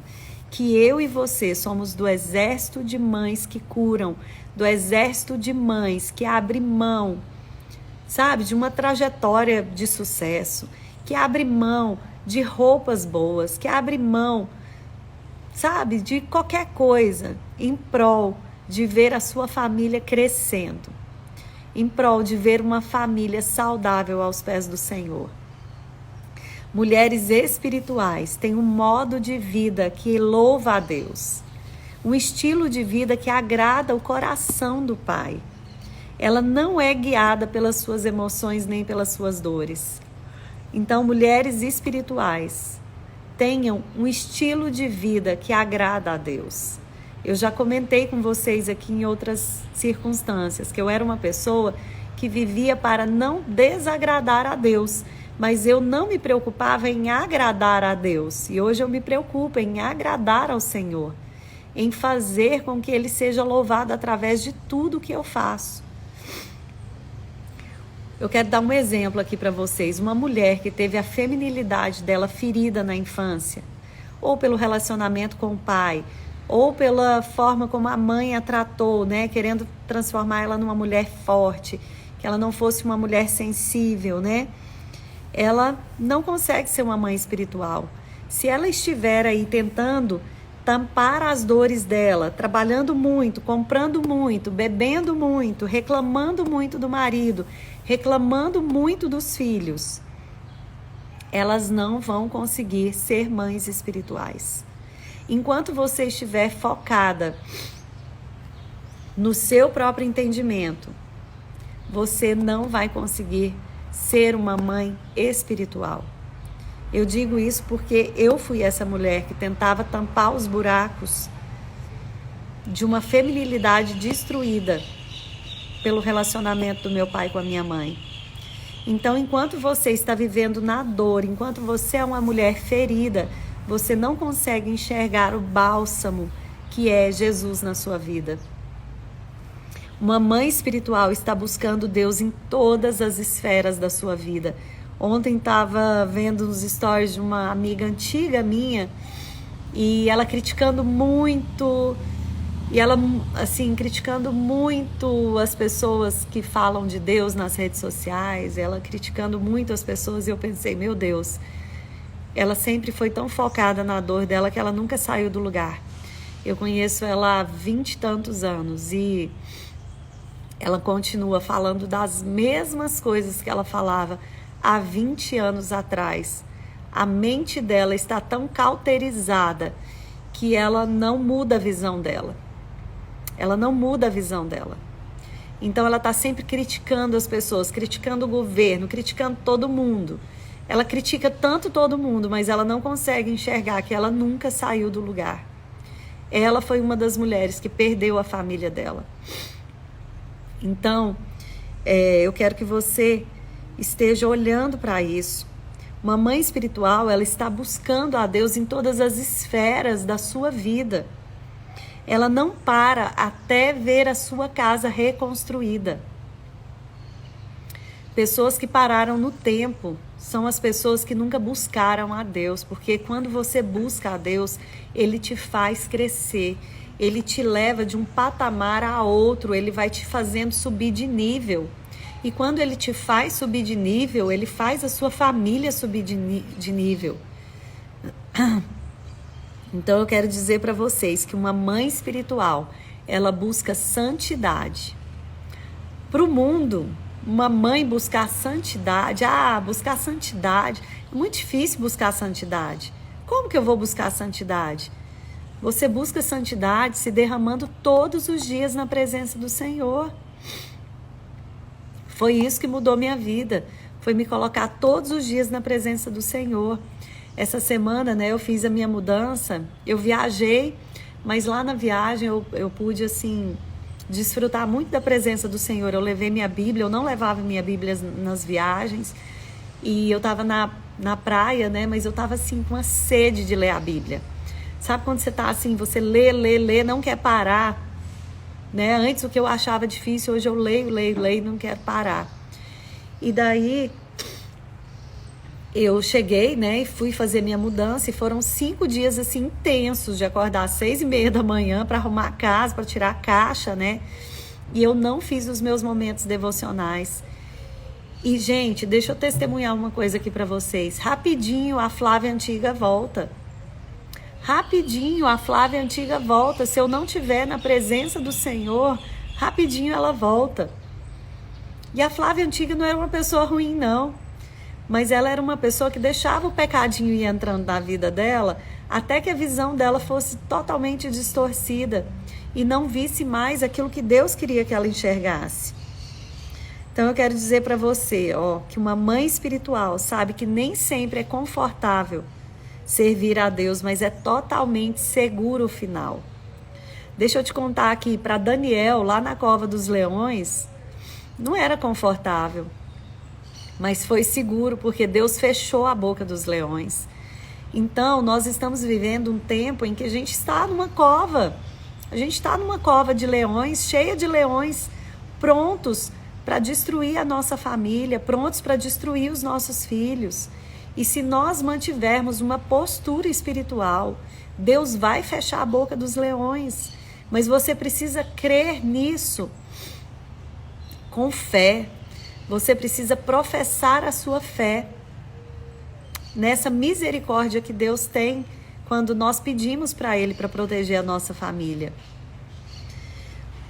Speaker 2: que eu e você somos do exército de mães que curam, do exército de mães que abre mão, sabe, de uma trajetória de sucesso, que abre mão de roupas boas, que abre mão, sabe, de qualquer coisa em prol de ver a sua família crescendo, em prol de ver uma família saudável aos pés do Senhor. Mulheres espirituais têm um modo de vida que louva a Deus, um estilo de vida que agrada o coração do Pai. Ela não é guiada pelas suas emoções nem pelas suas dores. Então, mulheres espirituais, tenham um estilo de vida que agrada a Deus. Eu já comentei com vocês aqui em outras circunstâncias que eu era uma pessoa que vivia para não desagradar a Deus, mas eu não me preocupava em agradar a Deus. E hoje eu me preocupo em agradar ao Senhor, em fazer com que Ele seja louvado através de tudo que eu faço. Eu quero dar um exemplo aqui para vocês. Uma mulher que teve a feminilidade dela ferida na infância, ou pelo relacionamento com o pai, ou pela forma como a mãe a tratou, né, querendo transformar ela numa mulher forte, que ela não fosse uma mulher sensível, né? Ela não consegue ser uma mãe espiritual. Se ela estiver aí tentando tampar as dores dela, trabalhando muito, comprando muito, bebendo muito, reclamando muito do marido, reclamando muito dos filhos, elas não vão conseguir ser mães espirituais. Enquanto você estiver focada no seu próprio entendimento, você não vai conseguir ser uma mãe espiritual. Eu digo isso porque eu fui essa mulher que tentava tampar os buracos de uma feminilidade destruída pelo relacionamento do meu pai com a minha mãe. Então, enquanto você está vivendo na dor, enquanto você é uma mulher ferida, você não consegue enxergar o bálsamo que é Jesus na sua vida. Uma mãe espiritual está buscando Deus em todas as esferas da sua vida. Ontem estava vendo os stories de uma amiga antiga minha e ela criticando muito, criticando muito as pessoas que falam de Deus nas redes sociais, ela criticando muito as pessoas, e eu pensei, meu Deus, ela sempre foi tão focada na dor dela que ela nunca saiu do lugar. Eu conheço ela há 20 e tantos anos e ela continua falando das mesmas coisas que ela falava há 20 anos atrás. A mente dela está tão cauterizada que ela não muda a visão dela. Ela não muda a visão dela. Então ela está sempre criticando as pessoas, criticando o governo, criticando todo mundo. Ela critica tanto todo mundo, mas ela não consegue enxergar que ela nunca saiu do lugar. Ela foi uma das mulheres que perdeu a família dela. Então, eu quero que você esteja olhando para isso. Uma mãe espiritual, ela está buscando a Deus em todas as esferas da sua vida. Ela não para até ver a sua casa reconstruída. Pessoas que pararam no tempo são as pessoas que nunca buscaram a Deus, porque quando você busca a Deus, Ele te faz crescer, Ele te leva de um patamar a outro, Ele vai te fazendo subir de nível. E quando Ele te faz subir de nível, Ele faz a sua família subir de nível. Então eu quero dizer para vocês que uma mãe espiritual, ela busca santidade. Para o mundo, uma mãe buscar santidade, buscar santidade, é muito difícil buscar santidade. Como que eu vou buscar santidade? Você busca santidade se derramando todos os dias na presença do Senhor. Foi isso que mudou minha vida, foi me colocar todos os dias na presença do Senhor. Essa semana, né, eu fiz a minha mudança, eu viajei, mas lá na viagem eu pude, assim, desfrutar muito da presença do Senhor. Eu levei minha Bíblia, eu não levava minha Bíblia nas viagens, e eu estava na praia, né, mas eu estava, assim, com uma sede de ler a Bíblia. Sabe quando você está assim, você lê, não quer parar, né? Antes o que eu achava difícil, hoje eu leio, não quero parar. E daí eu cheguei, né, e fui fazer minha mudança, e foram 5 dias assim intensos, de acordar às 6h30 da manhã para arrumar a casa, para tirar a caixa, né? E eu não fiz os meus momentos devocionais. E, gente, deixa eu testemunhar uma coisa aqui para vocês. Rapidinho a Flávia Antiga volta. Rapidinho a Flávia Antiga volta. Se eu não estiver na presença do Senhor, rapidinho ela volta. E a Flávia Antiga não era uma pessoa ruim, não. Mas ela era uma pessoa que deixava o pecadinho ir entrando na vida dela, até que a visão dela fosse totalmente distorcida e não visse mais aquilo que Deus queria que ela enxergasse. Então eu quero dizer para você, que uma mãe espiritual sabe que nem sempre é confortável servir a Deus, mas é totalmente seguro o final. Deixa eu te contar aqui, para Daniel, lá na cova dos leões, não era confortável, mas foi seguro, porque Deus fechou a boca dos leões. Então, nós estamos vivendo um tempo em que a gente está numa cova. A gente está numa cova de leões, cheia de leões, prontos para destruir a nossa família, prontos para destruir os nossos filhos. E se nós mantivermos uma postura espiritual, Deus vai fechar a boca dos leões. Mas você precisa crer nisso com fé. Você precisa professar a sua fé nessa misericórdia que Deus tem quando nós pedimos para Ele para proteger a nossa família.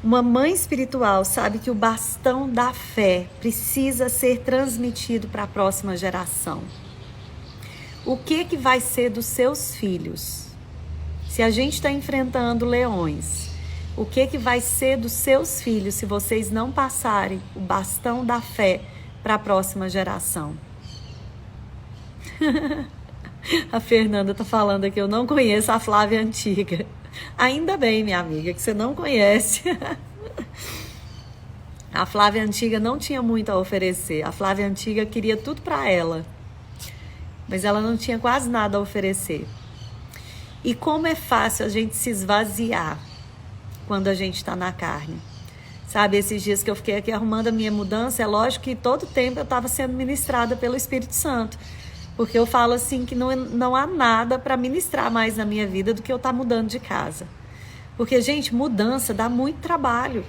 Speaker 2: Uma mãe espiritual sabe que o bastão da fé precisa ser transmitido para a próxima geração. O que vai ser dos seus filhos? Se a gente está enfrentando leões, o que vai ser dos seus filhos se vocês não passarem o bastão da fé para a próxima geração? A Fernanda está falando aqui, eu não conheço a Flávia Antiga. Ainda bem, minha amiga, que você não conhece. A Flávia Antiga não tinha muito a oferecer. A Flávia Antiga queria tudo para ela, mas ela não tinha quase nada a oferecer. E como é fácil a gente se esvaziar quando a gente está na carne. Sabe, esses dias que eu fiquei aqui arrumando a minha mudança, é lógico que todo tempo eu estava sendo ministrada pelo Espírito Santo. Porque eu falo assim que não há nada para ministrar mais na minha vida do que eu estar mudando de casa. Porque, gente, mudança dá muito trabalho.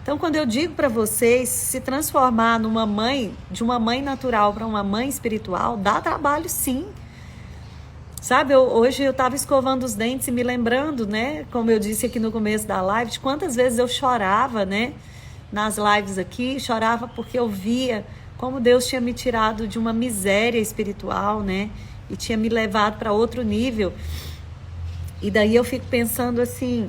Speaker 2: Então, quando eu digo para vocês se transformar numa mãe, de uma mãe natural para uma mãe espiritual, dá trabalho sim. Sabe, hoje eu estava escovando os dentes e me lembrando, né? Como eu disse aqui no começo da live, de quantas vezes eu chorava, né? Nas lives aqui, chorava porque eu via como Deus tinha me tirado de uma miséria espiritual, né? E tinha me levado para outro nível. E daí eu fico pensando assim,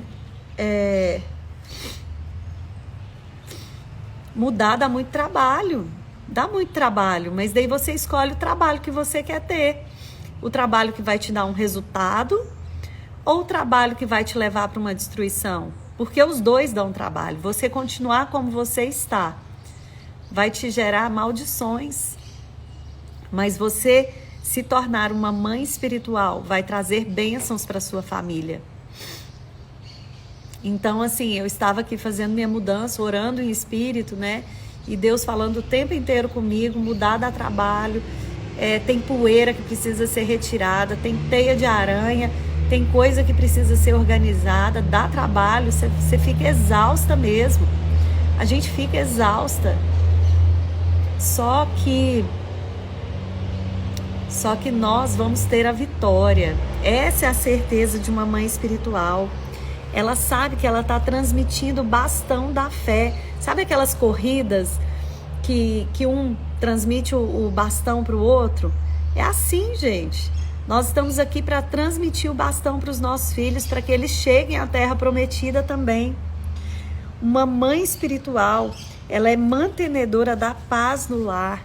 Speaker 2: mudar dá muito trabalho, mas daí você escolhe o trabalho que você quer ter. O trabalho que vai te dar um resultado ou o trabalho que vai te levar para uma destruição? Porque os dois dão trabalho. Você continuar como você está vai te gerar maldições, mas você se tornar uma mãe espiritual vai trazer bênçãos para sua família. Então, assim, eu estava aqui fazendo minha mudança, orando em espírito, né? E Deus falando o tempo inteiro comigo, mudar dá trabalho, tem poeira que precisa ser retirada, tem teia de aranha, tem coisa que precisa ser organizada, dá trabalho, você fica exausta mesmo. A gente fica exausta. Só que nós vamos ter a vitória. Essa é a certeza de uma mãe espiritual. Ela sabe que ela está transmitindo o bastão da fé. Sabe aquelas corridas que um transmite o bastão para o outro? É assim, gente. Nós estamos aqui para transmitir o bastão para os nossos filhos, para que eles cheguem à terra prometida também. Uma mãe espiritual, ela é mantenedora da paz no lar.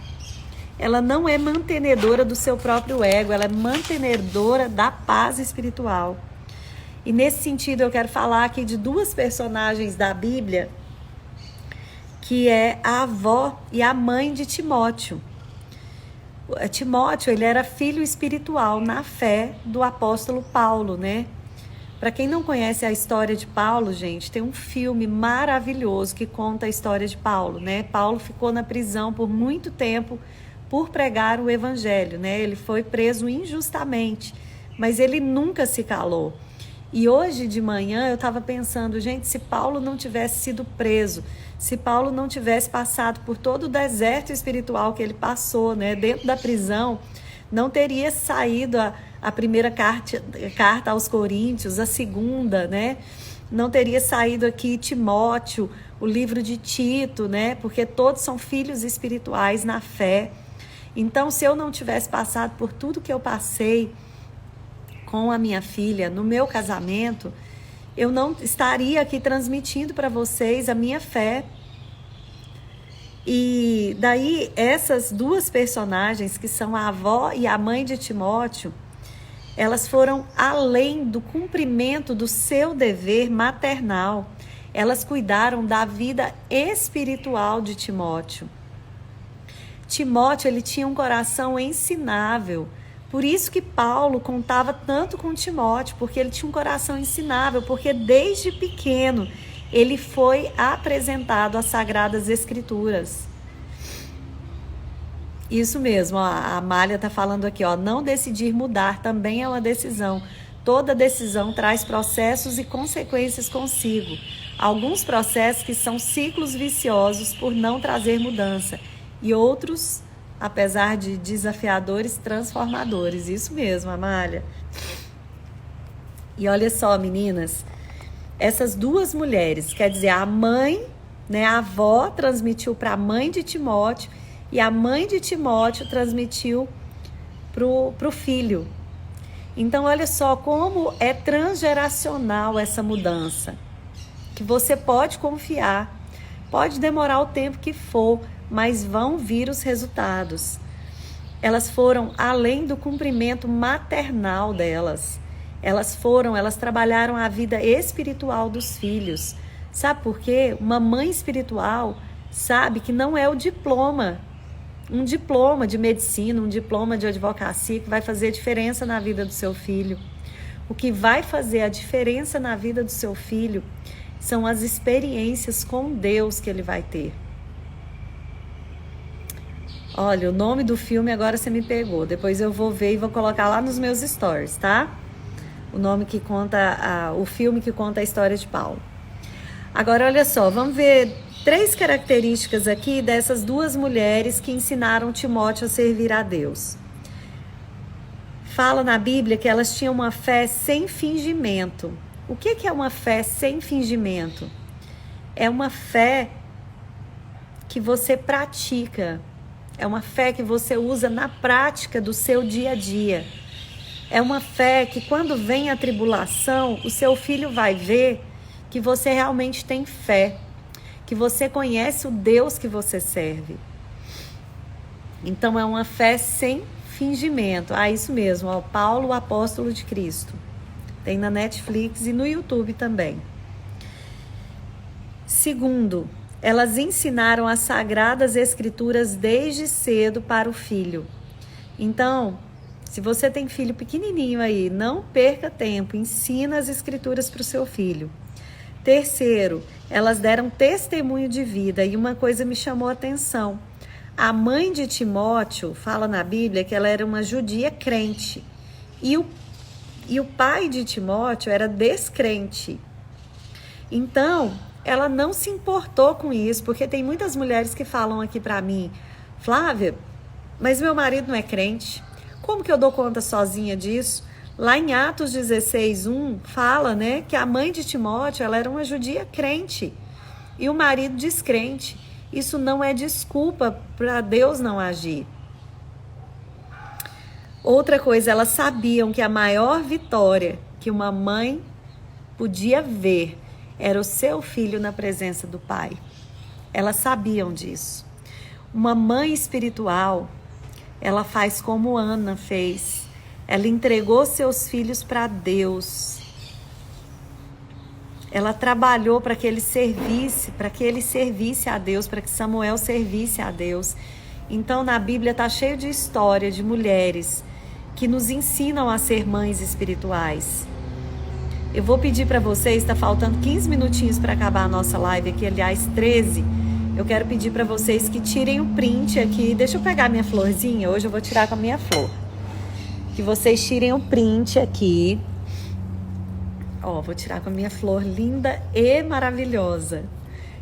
Speaker 2: Ela não é mantenedora do seu próprio ego, ela é mantenedora da paz espiritual. E nesse sentido eu quero falar aqui de duas personagens da Bíblia, que é a avó e a mãe de Timóteo. Timóteo, ele era filho espiritual na fé do apóstolo Paulo, né? Para quem não conhece a história de Paulo, gente, tem um filme maravilhoso que conta a história de Paulo, né? Paulo ficou na prisão por muito tempo por pregar o evangelho, né? Ele foi preso injustamente, mas ele nunca se calou. E hoje de manhã eu estava pensando, gente, se Paulo não tivesse sido preso, se Paulo não tivesse passado por todo o deserto espiritual que ele passou, né, dentro da prisão, não teria saído a primeira carta aos Coríntios, a segunda, né? Não teria saído aqui Timóteo, o livro de Tito, né? Porque todos são filhos espirituais na fé. Então, se eu não tivesse passado por tudo que eu passei com a minha filha no meu casamento, eu não estaria aqui transmitindo para vocês a minha fé. E daí essas duas personagens, que são a avó e a mãe de Timóteo, elas foram além do cumprimento do seu dever maternal. Elas cuidaram da vida espiritual de Timóteo. Timóteo, ele tinha um coração ensinável. Por isso que Paulo contava tanto com Timóteo, porque ele tinha um coração ensinável, porque desde pequeno ele foi apresentado às Sagradas Escrituras. Isso mesmo, ó, a Amália está falando aqui, ó, não decidir mudar também é uma decisão. Toda decisão traz processos e consequências consigo. Alguns processos que são ciclos viciosos por não trazer mudança, e outros, apesar de desafiadores, transformadores. Isso mesmo, Amália. E olha só, meninas, essas duas mulheres, quer dizer, a mãe, né, a avó transmitiu para a mãe de Timóteo e a mãe de Timóteo transmitiu pro filho. Então, olha só como é transgeracional essa mudança, que você pode confiar, pode demorar o tempo que for, mas vão vir os resultados. Elas foram além do cumprimento maternal delas. Elas trabalharam a vida espiritual dos filhos. Sabe por quê? Uma mãe espiritual sabe que não é o diploma, um diploma de medicina, um diploma de advocacia que vai fazer diferença na vida do seu filho. O que vai fazer a diferença na vida do seu filho são as experiências com Deus que ele vai ter. Olha, o nome do filme agora você me pegou. Depois eu vou ver e vou colocar lá nos meus stories, tá? O nome que conta, o filme que conta a história de Paulo. Agora, olha só, vamos ver 3 características aqui dessas duas mulheres que ensinaram Timóteo a servir a Deus. fala na Bíblia que elas tinham uma fé sem fingimento. O que é uma fé sem fingimento? É uma fé que você pratica. É uma fé que você usa na prática do seu dia a dia. É uma fé que quando vem a tribulação, o seu filho vai ver que você realmente tem fé, que você conhece o Deus que você serve. Então é uma fé sem fingimento. Ah, isso mesmo, ó, Paulo, o apóstolo de Cristo. Tem na Netflix e no YouTube também. Segundo, elas ensinaram as sagradas escrituras desde cedo para o filho. Então, se você tem filho pequenininho aí, não perca tempo, ensina as escrituras para o seu filho. Terceiro, elas deram testemunho de vida e uma coisa me chamou a atenção. A mãe de Timóteo fala na Bíblia que ela era uma judia crente e o pai de Timóteo era descrente. Então, ela não se importou com isso, porque tem muitas mulheres que falam aqui para mim, Flávia, mas meu marido não é crente. Como que eu dou conta sozinha disso? Lá em Atos 16:1 fala, né, que a mãe de Timóteo, ela era uma judia crente e o marido descrente. Isso não é desculpa para Deus não agir. Outra coisa, elas sabiam que a maior vitória que uma mãe podia ver era o seu filho na presença do pai. Elas sabiam disso. Uma mãe espiritual, ela faz como Ana fez. Ela entregou seus filhos para Deus. Ela trabalhou para que ele servisse a Deus, para que Samuel servisse a Deus. Então, na Bíblia está cheio de história de mulheres que nos ensinam a ser mães espirituais. Eu vou pedir para vocês, está faltando 15 minutinhos para acabar a nossa live aqui, aliás, 13. Eu quero pedir para vocês que tirem o print aqui. Deixa eu pegar minha florzinha, hoje eu vou tirar com a minha flor. Que vocês tirem o print aqui. Ó, vou tirar com a minha flor linda e maravilhosa.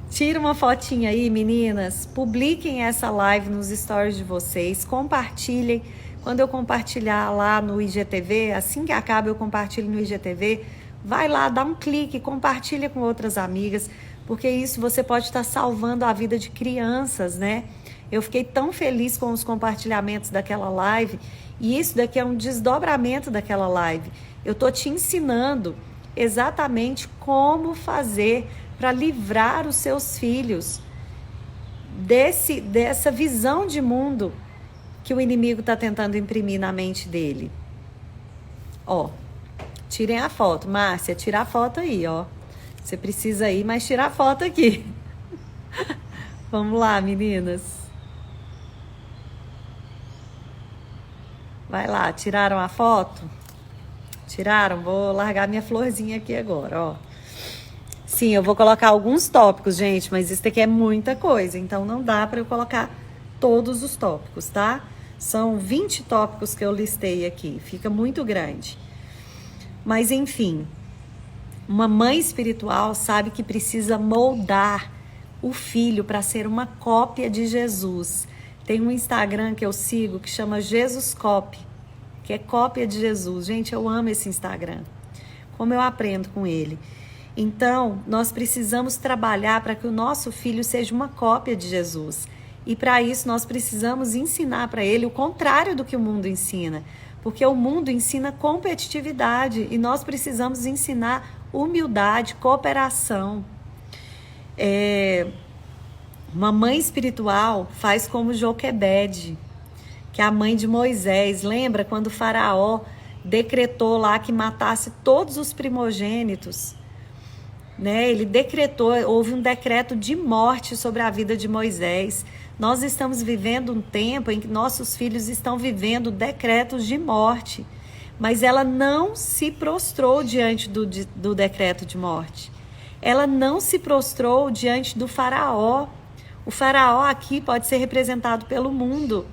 Speaker 2: Tira uma fotinha aí, meninas. Publiquem essa live nos stories de vocês. Compartilhem. Quando eu compartilhar lá no IGTV, assim que acaba eu compartilho no IGTV, vai lá, dá um clique, compartilha com outras amigas, porque isso você pode estar salvando a vida de crianças, né? Eu fiquei tão feliz com os compartilhamentos daquela live, e isso daqui é um desdobramento daquela live. Eu tô te ensinando exatamente como fazer para livrar os seus filhos dessa visão de mundo que o inimigo está tentando imprimir na mente dele. Ó, tirem a foto. Márcia, tira a foto aí, ó. Você precisa ir, mas tira a foto aqui. Vamos lá, meninas. Vai lá, tiraram a foto? Tiraram? Vou largar minha florzinha aqui agora, ó. Sim, eu vou colocar alguns tópicos, gente, mas isso aqui é muita coisa, então não dá para eu colocar todos os tópicos, tá? São 20 tópicos que eu listei aqui, fica muito grande. Mas, enfim, uma mãe espiritual sabe que precisa moldar o filho para ser uma cópia de Jesus. Tem um Instagram que eu sigo que chama Jesus Copy, que é cópia de Jesus. Gente, eu amo esse Instagram. Como eu aprendo com ele. Então, nós precisamos trabalhar para que o nosso filho seja uma cópia de Jesus. E para isso nós precisamos ensinar para ele o contrário do que o mundo ensina. Porque o mundo ensina competitividade e nós precisamos ensinar humildade, cooperação. Uma mãe espiritual faz como Joquebede, que é a mãe de Moisés. Lembra quando o faraó decretou lá que matasse todos os primogênitos? Né? Ele decretou, houve um decreto de morte sobre a vida de Moisés. Nós estamos vivendo um tempo em que nossos filhos estão vivendo decretos de morte, mas ela não se prostrou diante do decreto de morte. Ela não se prostrou diante do faraó. O faraó aqui pode ser representado pelo mundo.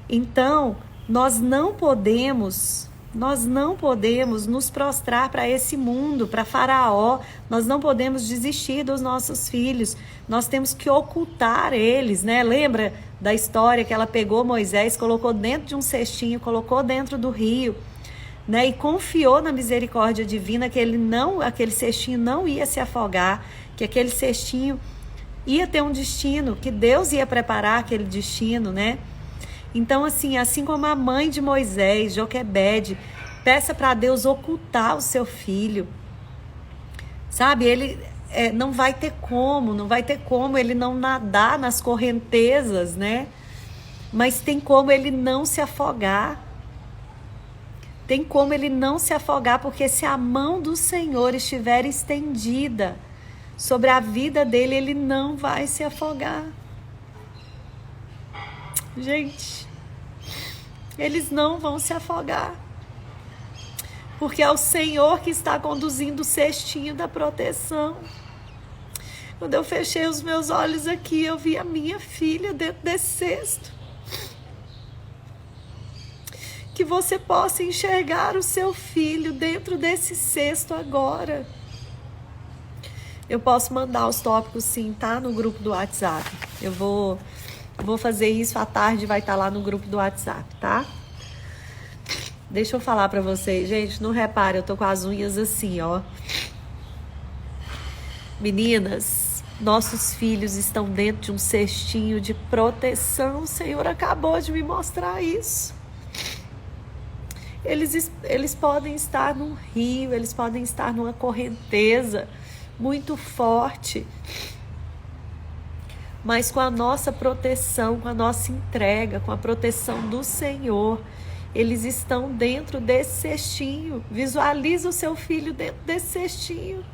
Speaker 2: Então, nós não podemos Nós não podemos nos prostrar para esse mundo, para Faraó. Nós não podemos desistir dos nossos filhos. Nós temos que ocultar eles, né? Lembra da história que ela pegou Moisés, colocou dentro de um cestinho, colocou dentro do rio, né? E confiou na misericórdia divina que aquele cestinho não ia se afogar, que aquele cestinho ia ter um destino, que Deus ia preparar aquele destino, né? Então, assim como a mãe de Moisés, Joquebede, peça para Deus ocultar o seu filho. Sabe, ele não vai ter como ele não nadar nas correntezas, né? Mas tem como ele não se afogar. Tem como ele não se afogar, porque se a mão do Senhor estiver estendida sobre a vida dele, ele não vai se afogar. Gente, eles não vão se afogar, porque é o Senhor que está conduzindo o cestinho da proteção. Quando eu fechei os meus olhos aqui, eu vi a minha filha dentro desse cesto. Que você possa enxergar o seu filho dentro desse cesto agora. Eu posso mandar os tópicos sim, tá? No grupo do WhatsApp. Eu vou fazer isso à tarde, vai estar lá no grupo do WhatsApp, tá? Deixa eu falar pra vocês, gente, não repare, eu tô com as unhas assim, ó. Meninas, nossos filhos estão dentro de um cestinho de proteção. O Senhor acabou de me mostrar isso. Eles podem estar num rio, eles podem estar numa correnteza muito forte, mas com a nossa proteção, com a nossa entrega, com a proteção do Senhor, eles estão dentro desse cestinho. Visualiza o seu filho dentro desse cestinho.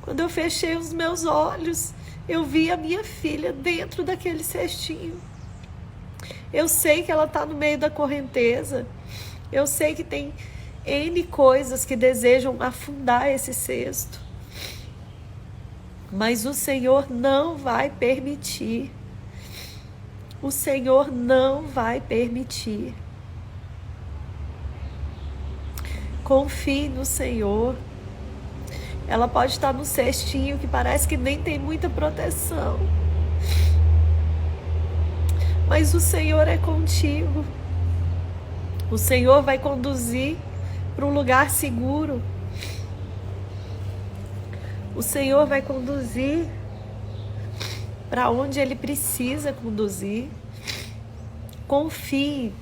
Speaker 2: Quando eu fechei os meus olhos, eu vi a minha filha dentro daquele cestinho. Eu sei que ela está no meio da correnteza. Eu sei que tem N coisas que desejam afundar esse cesto. Mas o Senhor não vai permitir. O Senhor não vai permitir. Confie no Senhor. Ela pode estar no cestinho que parece que nem tem muita proteção. Mas o Senhor é contigo. O Senhor vai conduzir para um lugar seguro. O Senhor vai conduzir para onde Ele precisa conduzir. Confie.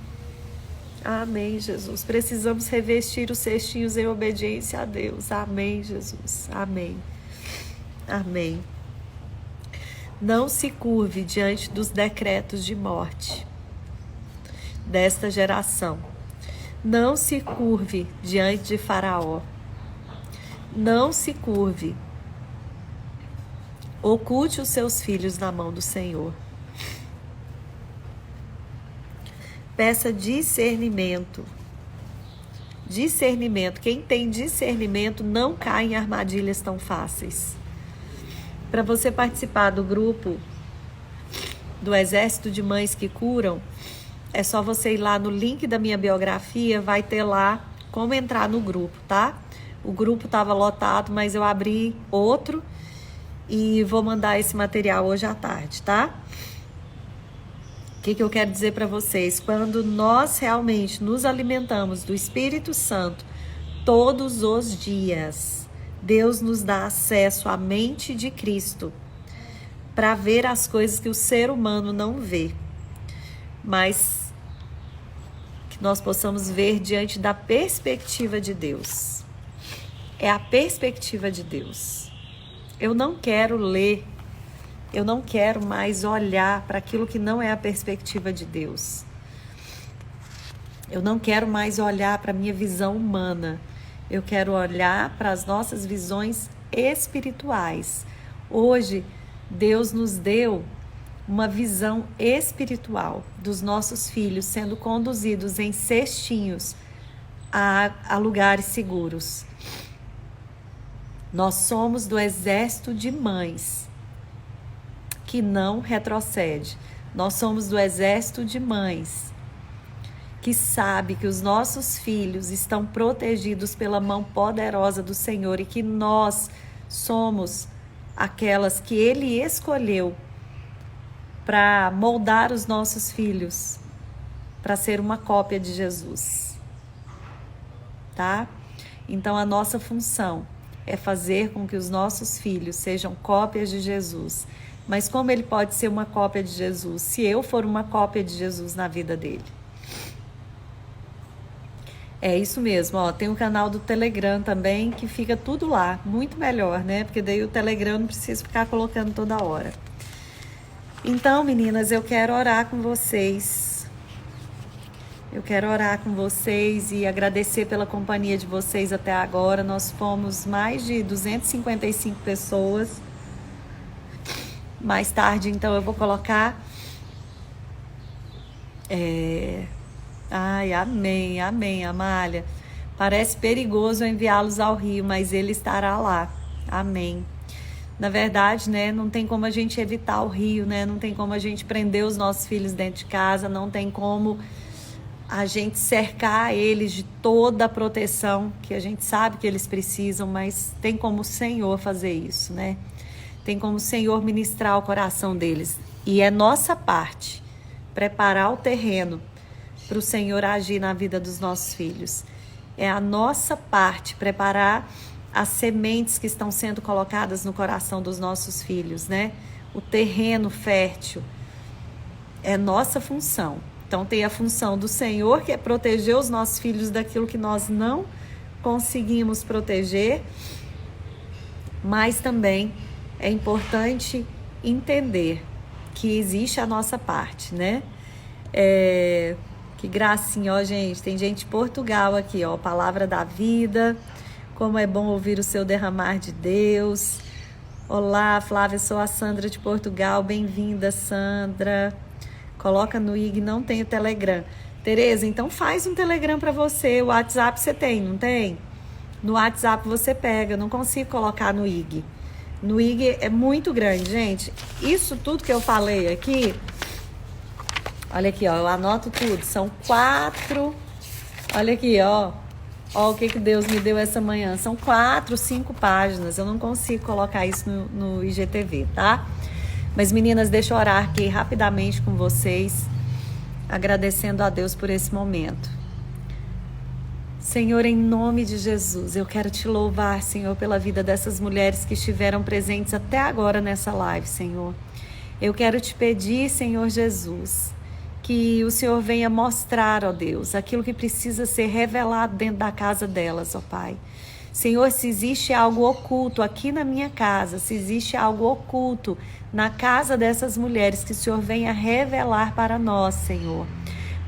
Speaker 2: Amém, Jesus. Precisamos revestir os cestinhos em obediência a Deus. Amém, Jesus. Amém. Amém. Não se curve diante dos decretos de morte desta geração. Não se curve diante de Faraó. Não se curve. Oculte os seus filhos na mão do Senhor. Peça discernimento. Discernimento. Quem tem discernimento não cai em armadilhas tão fáceis. Para você participar do grupo do Exército de Mães que Curam, é só você ir lá no link da minha biografia, vai ter lá como entrar no grupo, tá? O grupo estava lotado, mas eu abri outro e vou mandar esse material hoje à tarde, tá? O que eu quero dizer para vocês? Quando nós realmente nos alimentamos do Espírito Santo todos os dias, Deus nos dá acesso à mente de Cristo para ver as coisas que o ser humano não vê, mas que nós possamos ver diante da perspectiva de Deus. É a perspectiva de Deus. Eu não quero ler, eu não quero mais olhar para aquilo que não é a perspectiva de Deus. Eu não quero mais olhar para a minha visão humana. Eu quero olhar para as nossas visões espirituais. Hoje, Deus nos deu uma visão espiritual dos nossos filhos sendo conduzidos em cestinhos a lugares seguros. Nós somos do exército de mães que não retrocede. Nós somos do exército de mães que sabe que os nossos filhos estão protegidos pela mão poderosa do Senhor e que nós somos aquelas que Ele escolheu para moldar os nossos filhos, para ser uma cópia de Jesus, tá? Então a nossa função é fazer com que os nossos filhos sejam cópias de Jesus. Mas como ele pode ser uma cópia de Jesus se eu for uma cópia de Jesus na vida dele? É isso mesmo, ó, tem um canal do Telegram também que fica tudo lá, muito melhor, né? Porque daí o Telegram não precisa ficar colocando toda hora. Então, meninas, eu quero orar com vocês. Eu quero orar com vocês e agradecer pela companhia de vocês até agora. Nós fomos mais de 255 pessoas. Mais tarde, então, eu vou colocar... Ai, amém, amém, Amália. Parece perigoso enviá-los ao Rio, mas ele estará lá. Amém. Na verdade, né, não tem como a gente evitar o Rio, né? Não tem como a gente prender os nossos filhos dentro de casa, não tem como a gente cercar eles de toda a proteção que a gente sabe que eles precisam, mas tem como o Senhor fazer isso, né? Tem como o Senhor ministrar o coração deles. E é nossa parte preparar o terreno para o Senhor agir na vida dos nossos filhos. É a nossa parte preparar as sementes que estão sendo colocadas no coração dos nossos filhos, né? O terreno fértil. É nossa função. Então tem a função do Senhor, que é proteger os nossos filhos daquilo que nós não conseguimos proteger, mas também é importante entender que existe a nossa parte, né? Que gracinha, ó, gente. Tem gente de Portugal aqui, ó. Palavra da vida. Como é bom ouvir o seu derramar de Deus. Olá, Flávia, sou a Sandra de Portugal. Bem-vinda, Sandra. Coloca no IG, não tem o Telegram. Tereza, então faz um Telegram para você. O WhatsApp você tem, não tem? No WhatsApp você pega. Eu não consigo colocar no IG. No IG é muito grande, gente. Isso tudo que eu falei aqui, olha aqui, ó, eu anoto tudo. São 4, olha aqui, ó. Ó o que Deus me deu essa manhã. São 4, 5 páginas. Eu não consigo colocar isso no IGTV, tá? Mas, meninas, deixa eu orar aqui rapidamente com vocês, agradecendo a Deus por esse momento. Senhor, em nome de Jesus, eu quero te louvar, Senhor, pela vida dessas mulheres que estiveram presentes até agora nessa live, Senhor. Eu quero te pedir, Senhor Jesus, que o Senhor venha mostrar, ó Deus, aquilo que precisa ser revelado dentro da casa delas, ó Pai. Senhor, se existe algo oculto aqui na minha casa, se existe algo oculto na casa dessas mulheres, que o Senhor venha revelar para nós, Senhor.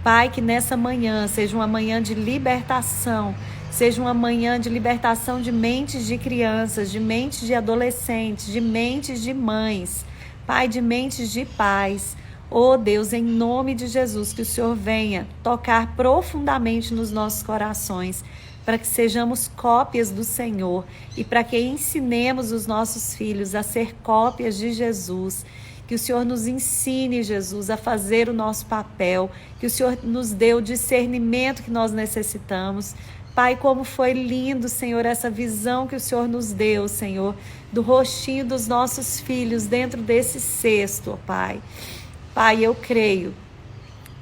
Speaker 2: Pai, que nessa manhã seja uma manhã de libertação, seja uma manhã de libertação de mentes de crianças, de mentes de adolescentes, de mentes de mães, Pai, de mentes de pais. Oh Deus, em nome de Jesus, que o Senhor venha tocar profundamente nos nossos corações, para que sejamos cópias do Senhor e para que ensinemos os nossos filhos a ser cópias de Jesus. Que o Senhor nos ensine, Jesus, a fazer o nosso papel, que o Senhor nos dê o discernimento que nós necessitamos. Pai, como foi lindo, Senhor, essa visão que o Senhor nos deu, Senhor, do rostinho dos nossos filhos dentro desse cesto, ó Pai. Pai, eu creio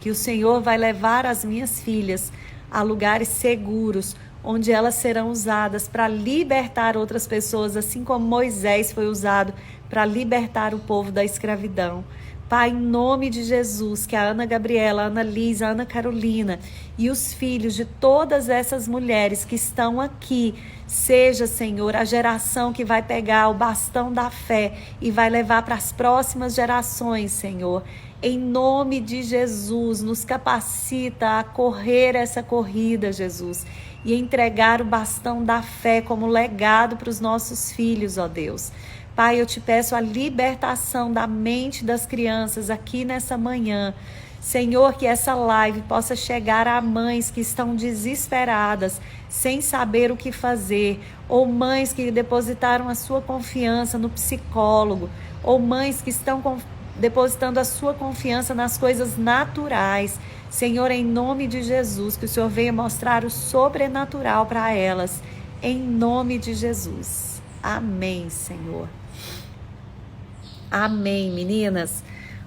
Speaker 2: que o Senhor vai levar as minhas filhas a lugares seguros, onde elas serão usadas para libertar outras pessoas, assim como Moisés foi usado para libertar o povo da escravidão. Pai, em nome de Jesus, que a Ana Gabriela, a Ana Liz, a Ana Carolina e os filhos de todas essas mulheres que estão aqui, seja, Senhor, a geração que vai pegar o bastão da fé e vai levar para as próximas gerações, Senhor. Em nome de Jesus, nos capacita a correr essa corrida, Jesus, e entregar o bastão da fé como legado para os nossos filhos, ó Deus. Pai, eu te peço a libertação da mente das crianças aqui nessa manhã. Senhor, que essa live possa chegar a mães que estão desesperadas, sem saber o que fazer, ou mães que depositaram a sua confiança no psicólogo, ou mães que estão depositando a sua confiança nas coisas naturais. Senhor, em nome de Jesus, que o Senhor venha mostrar o sobrenatural para elas, em nome de Jesus. Amém, Senhor. Amém, meninas.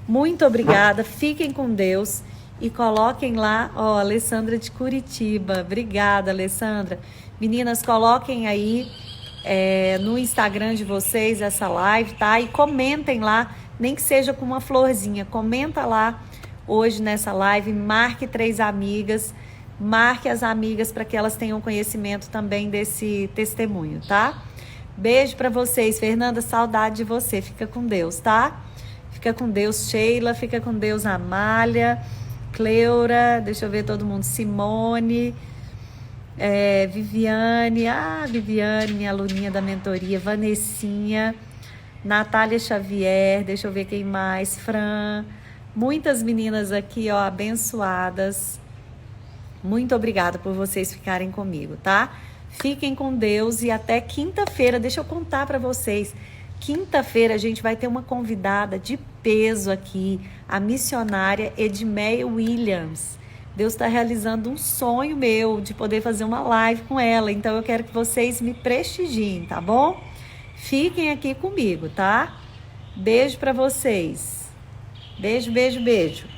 Speaker 2: Muito obrigada, fiquem com Deus e coloquem lá, ó, Alessandra de Curitiba. Obrigada, Alessandra. Meninas, coloquem aí no Instagram de vocês essa live, tá? E comentem lá, nem que seja com uma florzinha, comenta lá hoje nessa live, marque 3 amigas, marque as amigas para que elas tenham conhecimento também desse testemunho, tá? Beijo para vocês, Fernanda, saudade de você, fica com Deus, tá? Fica com Deus, Sheila, fica com Deus, Amália, Cleura, deixa eu ver todo mundo, Simone, Viviane, Viviane, minha aluninha da mentoria, Vanessinha, Natália Xavier, deixa eu ver quem mais, Fran, muitas meninas aqui, ó, abençoadas. Muito obrigada por vocês ficarem comigo, tá? Fiquem com Deus e até quinta-feira. Deixa eu contar para vocês. Quinta-feira a gente vai ter uma convidada de peso aqui, a missionária Edmeia Williams. Deus está realizando um sonho meu de poder fazer uma live com ela. Então eu quero que vocês me prestigiem, tá bom? Fiquem aqui comigo, tá? Beijo para vocês. Beijo, beijo, beijo.